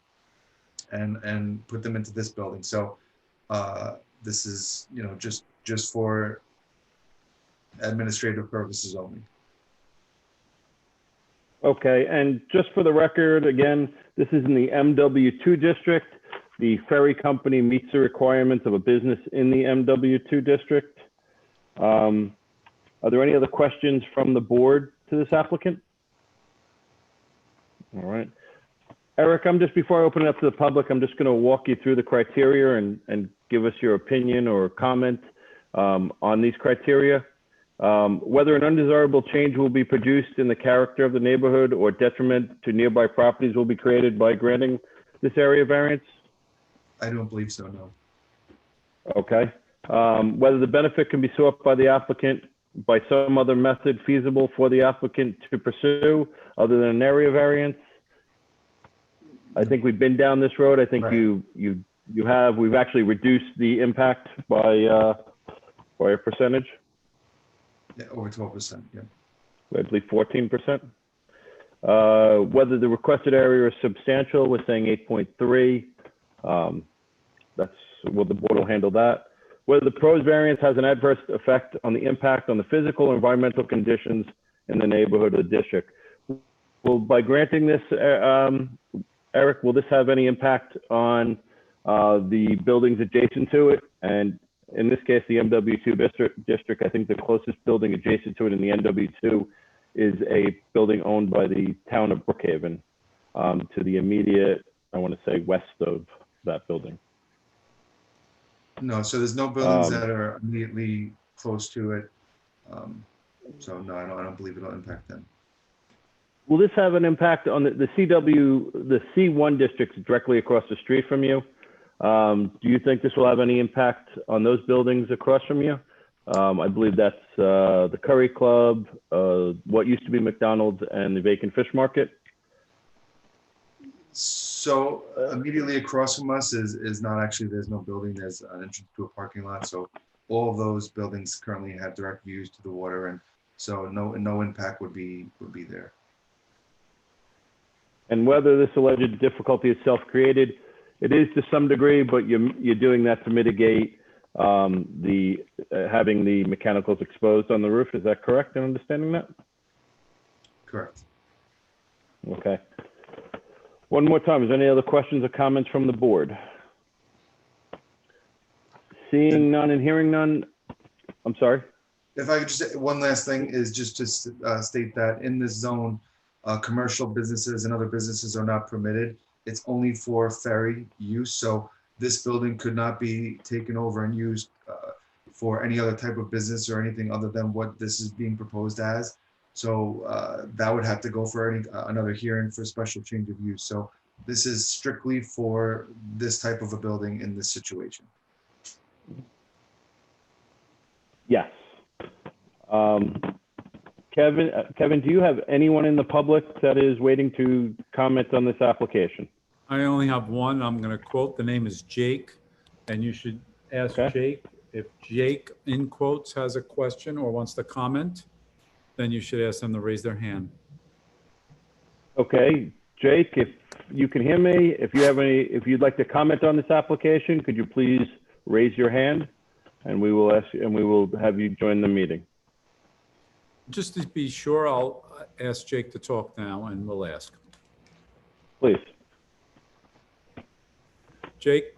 and put them into this building. So this is, you know, just for administrative purposes only. Okay, and just for the record, again, this is in the MW2 district. The ferry company meets the requirements of a business in the MW2 district. Are there any other questions from the board to this applicant? All right. Eric, before I open it up to the public, I'm just going to walk you through the criteria and give us your opinion or comment on these criteria. Whether an undesirable change will be produced in the character of the neighborhood or detriment to nearby properties will be created by granting this area variance? I don't believe so, no. Okay. Whether the benefit can be sought by the applicant by some other method feasible for the applicant to pursue other than an area variance? I think we've been down this road. I think Right. we've actually reduced the impact by a percentage. Yeah, over 12%, yeah. I believe 14%. Whether the requested area is substantial, we're saying 8.3. The board will handle that. Whether the proposed variance has an adverse effect on the impact on the physical or environmental conditions in the neighborhood or district. Well, by granting this, Eric, will this have any impact on the buildings adjacent to it? And in this case, the MW2 district, I think the closest building adjacent to it in the NW2 is a building owned by the town of Brookhaven, to the immediate, I want to say, west of that building. No, so there's no buildings that are immediately close to it. So no, I don't believe it'll impact them. Will this have an impact on the C1 districts directly across the street from you? Do you think this will have any impact on those buildings across from you? I believe that's the Curry Club, what used to be McDonald's, and the vacant fish market. So immediately across from us is not actually, there's no building, there's an entrance to a parking lot. So all of those buildings currently have direct views to the water, and so no impact would be there. And whether this alleged difficulty is self-created, it is to some degree, but you're doing that to mitigate having the mechanicals exposed on the roof. Is that correct in understanding that? Correct. Okay. One more time, is there any other questions or comments from the board? Seeing none and hearing none, I'm sorry. If I could just say one last thing is just to state that in this zone, commercial businesses and other businesses are not permitted. It's only for ferry use. So this building could not be taken over and used for any other type of business or anything other than what this is being proposed as. So that would have to go for another hearing for special change of use. So this is strictly for this type of a building in this situation. Yes. Kevin, do you have anyone in the public that is waiting to comment on this application? I only have one. I'm going to quote. The name is Jake, and you should ask Jake. If Jake, in quotes, has a question or wants to comment, then you should ask them to raise their hand. Okay, Jake, if you can hear me, if you'd like to comment on this application, could you please raise your hand, and we will have you join the meeting. Just to be sure, I'll ask Jake to talk now, and we'll ask. Please. Jake,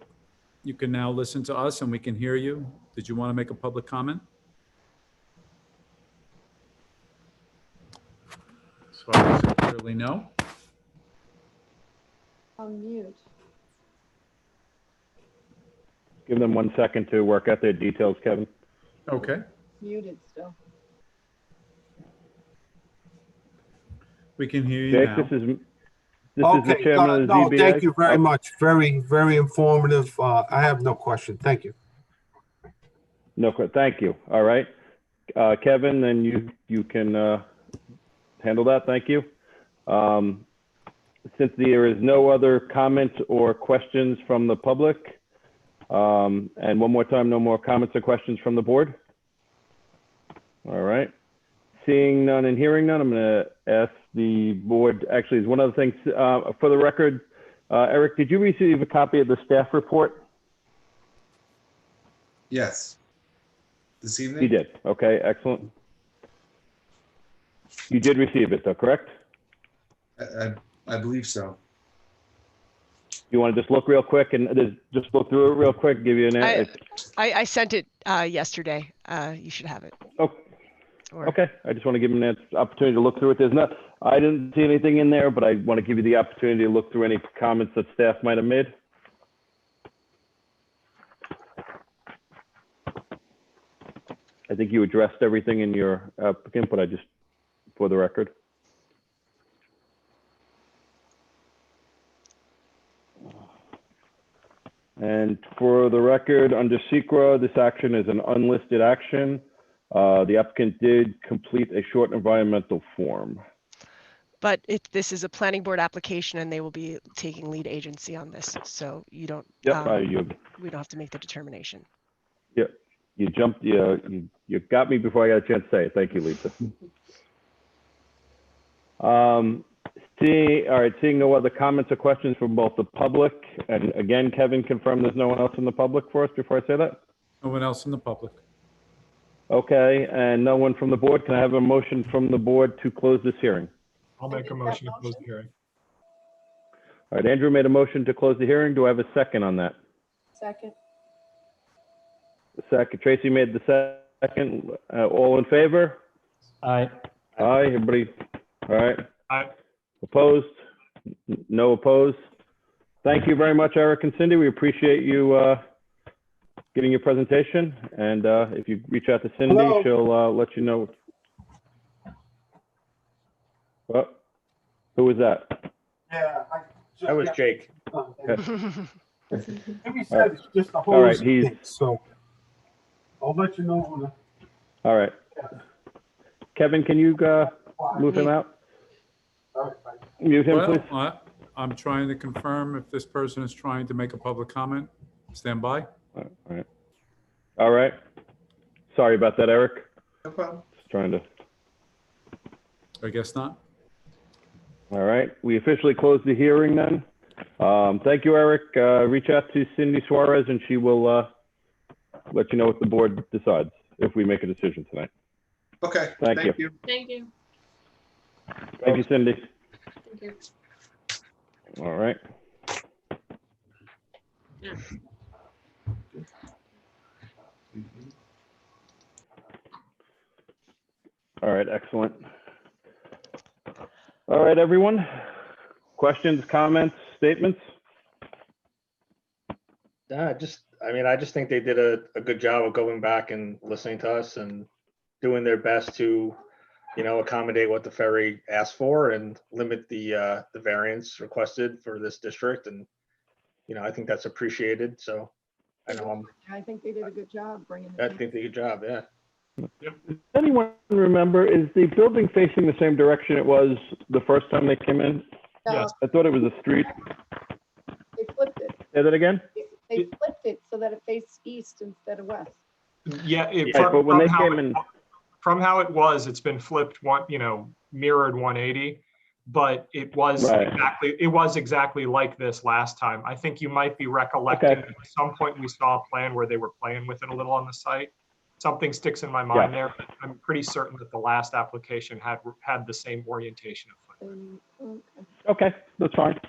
you can now listen to us, and we can hear you. Did you want to make a public comment? So I would say clearly no. On mute. Give them 1 second to work out their details, Kevin. Okay. Muted still. We can hear you Jake, now. this is the chairman of the no, ZBA. thank you very much. Very, very informative. I have no question. Thank you. No, thank you. All right. Kevin, then you can handle that. Thank you. Since there is no other comments or questions from the public, and one more time, no more comments or questions from the board. All right. Seeing none and hearing none, I'm going to ask the board, actually, is one of the things, for the record, Eric, did you receive a copy of the staff report? Yes. This evening? You did. Okay, excellent. You did receive it though, correct? I believe so. You want to just look real quick and just look through it real quick, give you an answer? I sent it yesterday. You should have it. Oh, okay. I just want to give you an opportunity to look through it. I didn't see anything in there, but I want to give you the opportunity to look through any comments that staff might have made. I think you addressed everything in your applicant, but I just, for the record. And for the record, under SECRA, this action is an unlisted action. The applicant did complete a short environmental form. But this is a planning board application and they will be taking lead agency on this. So you don't, Yep, we don't have to make the determination. Yep, you jumped, you got me before I got a chance to say it. Thank you, Lisa. Seeing no other comments or questions from both the public, and again, Kevin, confirm there's no one else in the public for us before I say that? No one else in the public. Okay, and no one from the board. Can I have a motion from the board to close this hearing? I'll make a motion to close the hearing. All right, Andrew made a motion to close the hearing. Do I have a second on that? Second. Second, Tracy made the second. All in favor? Aye. Aye, everybody. All right. Aye. Opposed? No opposed? Thank you very much, Eric and Cindy. We appreciate you giving your presentation. And if you reach out to Cindy, Hello. she'll let you know. What? Who was that? Yeah. That was Jake. Okay. He said it's just a All whole right, he's- stick, so I'll let you know when All right. Kevin, can you move him out? Mute him, please. Well, I'm trying to confirm if this person is trying to make a public comment. Stand by. All right. All right. Sorry about that, Eric. No problem. Just trying to. I guess not. All right. We officially close the hearing then. Thank you, Eric. Reach out to Cindy Suarez and she will let you know what the board decides if we make a decision tonight. Okay. Thank you. Thank you. Thank you, Cindy. Thank you. All right. Yeah. All right, excellent. All right, everyone. Questions, comments, statements? I just think they did a good job of going back and listening to us and doing their best to, accommodate what the ferry asked for and limit the variance requested for this district. And, I think that's appreciated. So I know I think they did a good job bringing it I in. think they did a good job. Yeah. Does anyone remember, is the building facing the same direction it was the first time they came in? No, Yes. I thought it was a street. they flipped it. Say that again? They flipped it so that it faced east instead of west. Yeah, Right, but when they came in, from how it was, it's been flipped mirrored 180, but it was Right. exactly like this last time. I think you might be recollecting Okay. that at some point we saw a plan where they were playing with it a little on the site. Something sticks in my mind there, but I'm pretty certain that the last application had the same orientation of footprint. okay, that's fine.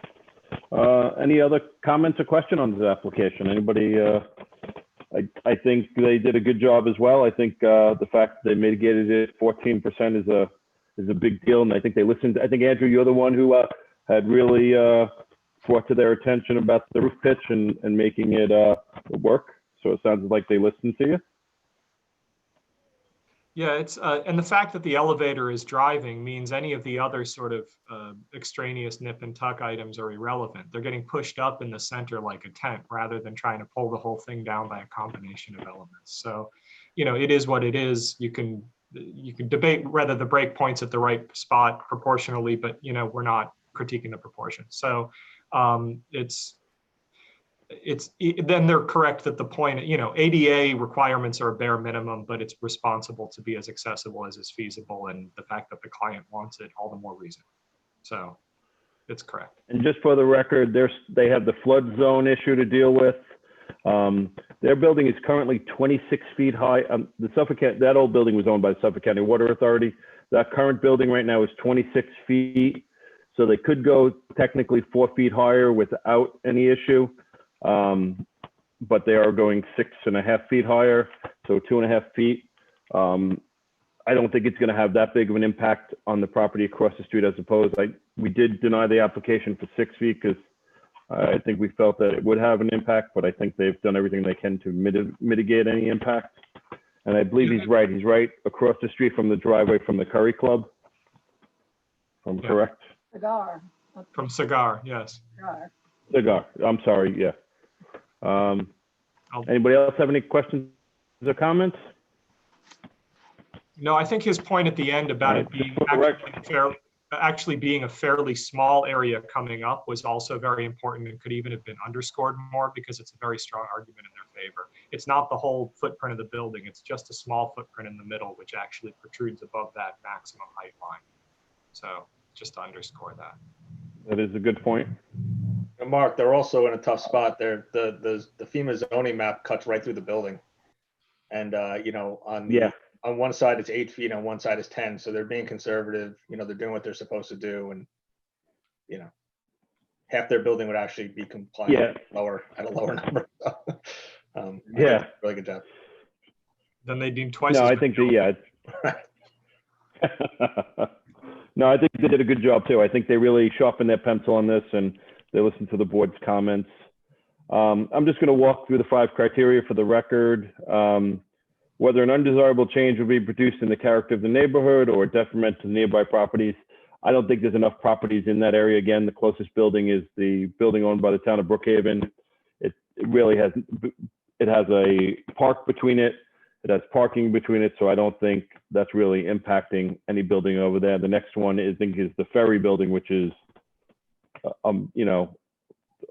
Any other comments or question on this application? Anybody? I think they did a good job as well. I think the fact that they mitigated it 14% is a big deal, and I think they listened. I think Andrew, you're the one who had really brought to their attention about the roof pitch and making it work. So it sounds like they listened to you. Yeah, it's and the fact that the elevator is driving means any of the other sort of extraneous nip and tuck items are irrelevant. They're getting pushed up in the center like a tent rather than trying to pull the whole thing down by a combination of elements. So, it is what it is. You can debate whether the break point's at the right spot proportionally, but we're not critiquing the proportion. So then they're correct that the point, ADA requirements are a bare minimum, but it's responsible to be as accessible as is feasible. And the fact that the client wants it, all the more reason. So it's correct. And just for the record, they have the flood zone issue to deal with. Their building is currently 26 feet high. That old building was owned by the Suffolk County Water Authority. That current building right now is 26 feet. So they could go technically 4 feet higher without any issue. But they are going 6.5 feet higher, so 2.5 feet. I don't think it's going to have that big of an impact on the property across the street as opposed. We did deny the application for 6 feet because I think we felt that it would have an impact, but I think they've done everything they can to mitigate any impact. And I believe he's right. He's right across the street from the driveway from the Curry Club. If I'm correct. Cigar. From Cigar, yes. Cigar. Cigar. I'm sorry. Yeah. Anybody else have any questions or comments? No, I think his point at the end about it being actually being a fairly small area coming up was also very important and could even have been underscored more because it's a very strong argument in their favor. It's not the whole footprint of the building. It's just a small footprint in the middle, which actually protrudes above that maximum height line. So just to underscore that. That is a good point. And Mark, they're also in a tough spot there. The FEMA zoning map cuts right through the building. And, you know, on one side it's 8 feet, on one side is 10. So they're being conservative, you know, they're doing what they're supposed to do. And, you know, half their building would actually be compliant at a lower number. Really good job. Then they deem twice. No, as I good think job. No, I think they did a good job too. I think they really sharpened their pencil on this and they listened to the board's comments. I'm just going to walk through the 5 criteria for the record. Whether an undesirable change will be produced in the character of the neighborhood or detriment to nearby properties. I don't think there's enough properties in that area. Again, the closest building is the building owned by the town of Brookhaven. It really has, it has a park between it. It has parking between it. So I don't think that's really impacting any building over there. The next one is the ferry building, which is, you know,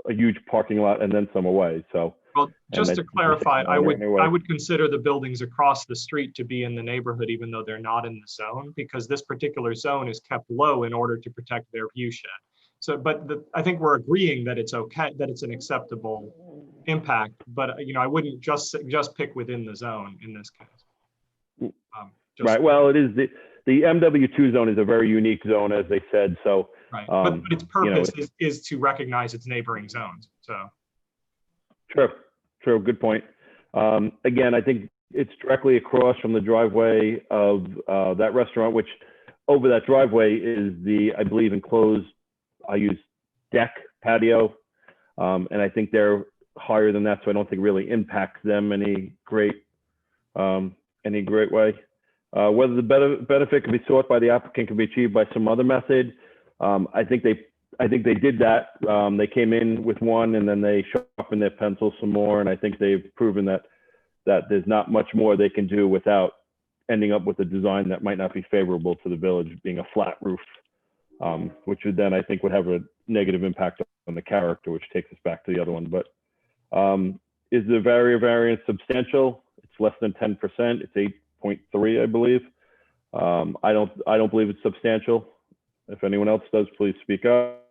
a huge parking lot and then some away. So. Well, just to clarify, I would consider the buildings across the street to be in the neighborhood, even though they're not in the zone, because this particular zone is kept low in order to protect their view shed. So, but I think we're agreeing that it's okay, that it's an acceptable impact, but you know, I wouldn't just pick within the zone in this case. Right. Well, it is the MW2 zone is a very unique zone, as they said. So, right. But its purpose is to recognize its neighboring zones. So. True. Good point. Again, I think it's directly across from the driveway of that restaurant, which over that driveway is the, I believe, enclosed, I use deck patio. And I think they're higher than that. So I don't think it really impacts them any great way. Whether the benefit can be sought by the applicant can be achieved by some other method. I think they did that. They came in with one and then they sharpened their pencil some more. And I think they've proven that there's not much more they can do without ending up with a design that might not be favorable to the village, being a flat roof, which would then I think would have a negative impact on the character, which takes us back to the other one. But is the variance substantial? It's less than 10%. It's 8.3, I believe. I don't believe it's substantial. If anyone else does, please speak up.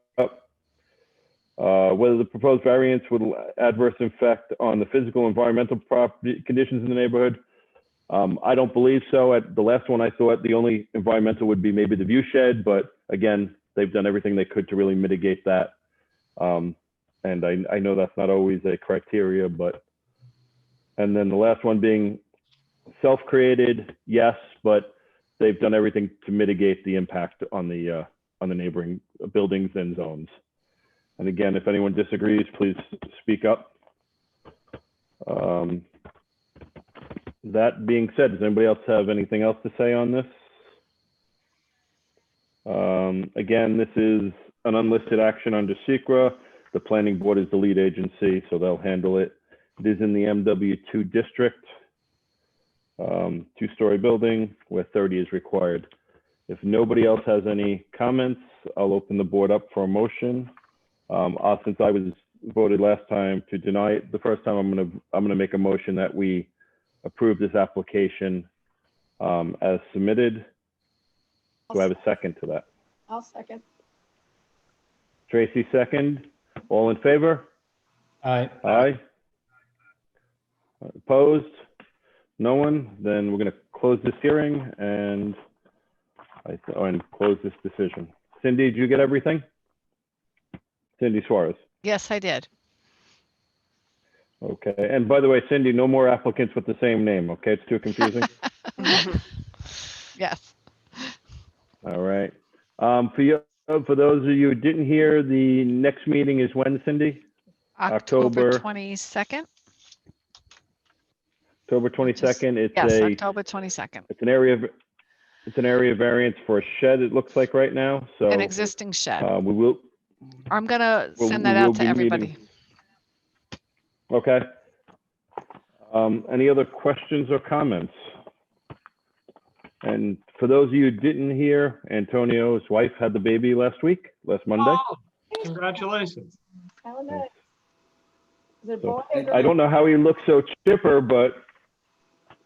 Whether the proposed variance would adversely affect on the physical environmental property conditions in the neighborhood. I don't believe so. At the last one I thought the only environmental would be maybe the view shed, but again, they've done everything they could to really mitigate that. And I know that's not always a criteria, and then the last one being self-created, yes, but they've done everything to mitigate the impact on the neighboring buildings and zones. And again, if anyone disagrees, please speak up. That being said, does anybody else have anything else to say on this? Again, this is an unlisted action under SECRA. The planning board is the lead agency, so they'll handle it. It is in the MW2 district, 2-story building where 30 is required. If nobody else has any comments, I'll open the board up for a motion. Since I was voted last time to deny it the first time, I'm gonna make a motion that we approve this application as submitted. Do I have a second to that? I'll second. Tracy, second. All in favor? Aye. Aye. Opposed? No one? Then we're going to close this hearing and close this decision. Cindy, did you get everything? Cindy Suarez. Yes, I did. Okay. And by the way, Cindy, no more applicants with the same name. Okay. It's too confusing. Yes. All right. For those of you who didn't hear, the next meeting is when, Cindy? October 22nd. October October 22nd. It's Yes, a, October 22nd. it's an area variance for a shed, it looks like right now, so. An existing shed. We will, I'm gonna we send that will out to be everybody. meeting. Okay. Any other questions or comments? And for those of you who didn't hear, Antonio's wife had the baby last Monday. Oh, congratulations. How nice. Is it a So, boy or girl? I don't know how he looks so chipper, but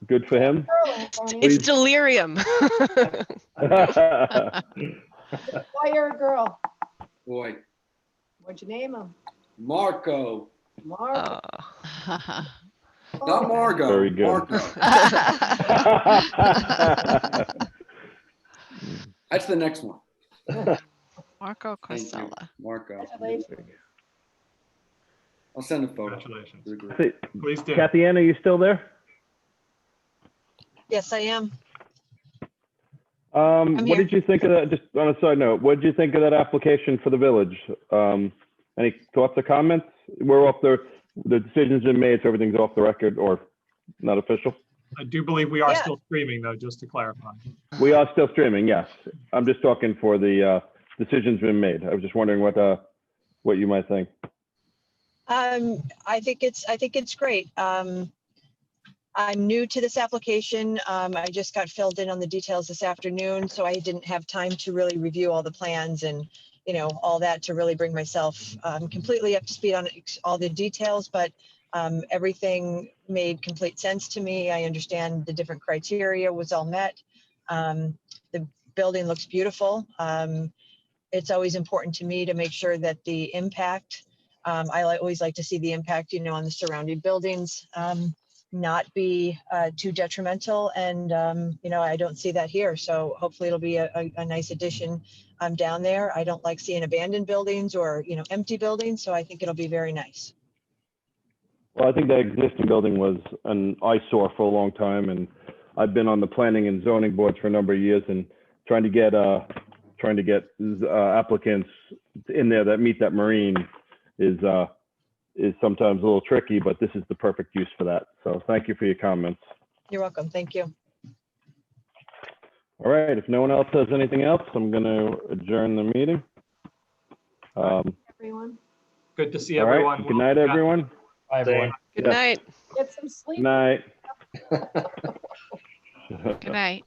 good for him. Girl, Antonio. It's delirium. Boy or a girl? Boy, What'd you name him? Marco, Mark. not Margot. Very good. Marco. That's the next one. Marco Thank you, Corsella. Marco. Congratulations. I'll send a photo. Congratulations. to the group. Hey, Please do. Kathy Ann, are you still there? Yes, I am. What here. did you think of that? Just on a side note, what did you think of that application for the village? Any thoughts or comments? We're off the decision's been made, so everything's off the record or not official. I do believe we are Yeah. still streaming though, just to clarify. We are still streaming, yes. I'm just talking for the decision's been made. I was just wondering what you might think. I think it's great. I'm new to this application. I just got filled in on the details this afternoon, so I didn't have time to really review all the plans and, you know, all that to really bring myself completely up to speed on all the details, but everything made complete sense to me. I understand the different criteria was all met. The building looks beautiful. It's always important to me to make sure that the impact, always like to see the impact, you know, on the surrounding buildings, not be too detrimental. And, you know, I don't see that here. So hopefully it'll be a nice addition down there. I don't like seeing abandoned buildings or, you know, empty buildings. So I think it'll be very nice. Well, I think that existing building was an eyesore for a long time, and I've been on the planning and zoning boards for a number of years, and trying to get applicants in there that meet that marine is sometimes a little tricky, but this is the perfect use for that. So thank you for your comments. You're welcome. Thank you. All right, if no one else has anything else, I'm going to adjourn the meeting. Everyone, Good to see All right, everyone. good night, everyone. Bye, everyone. Good Yes. night. get some sleep. Night. Good night.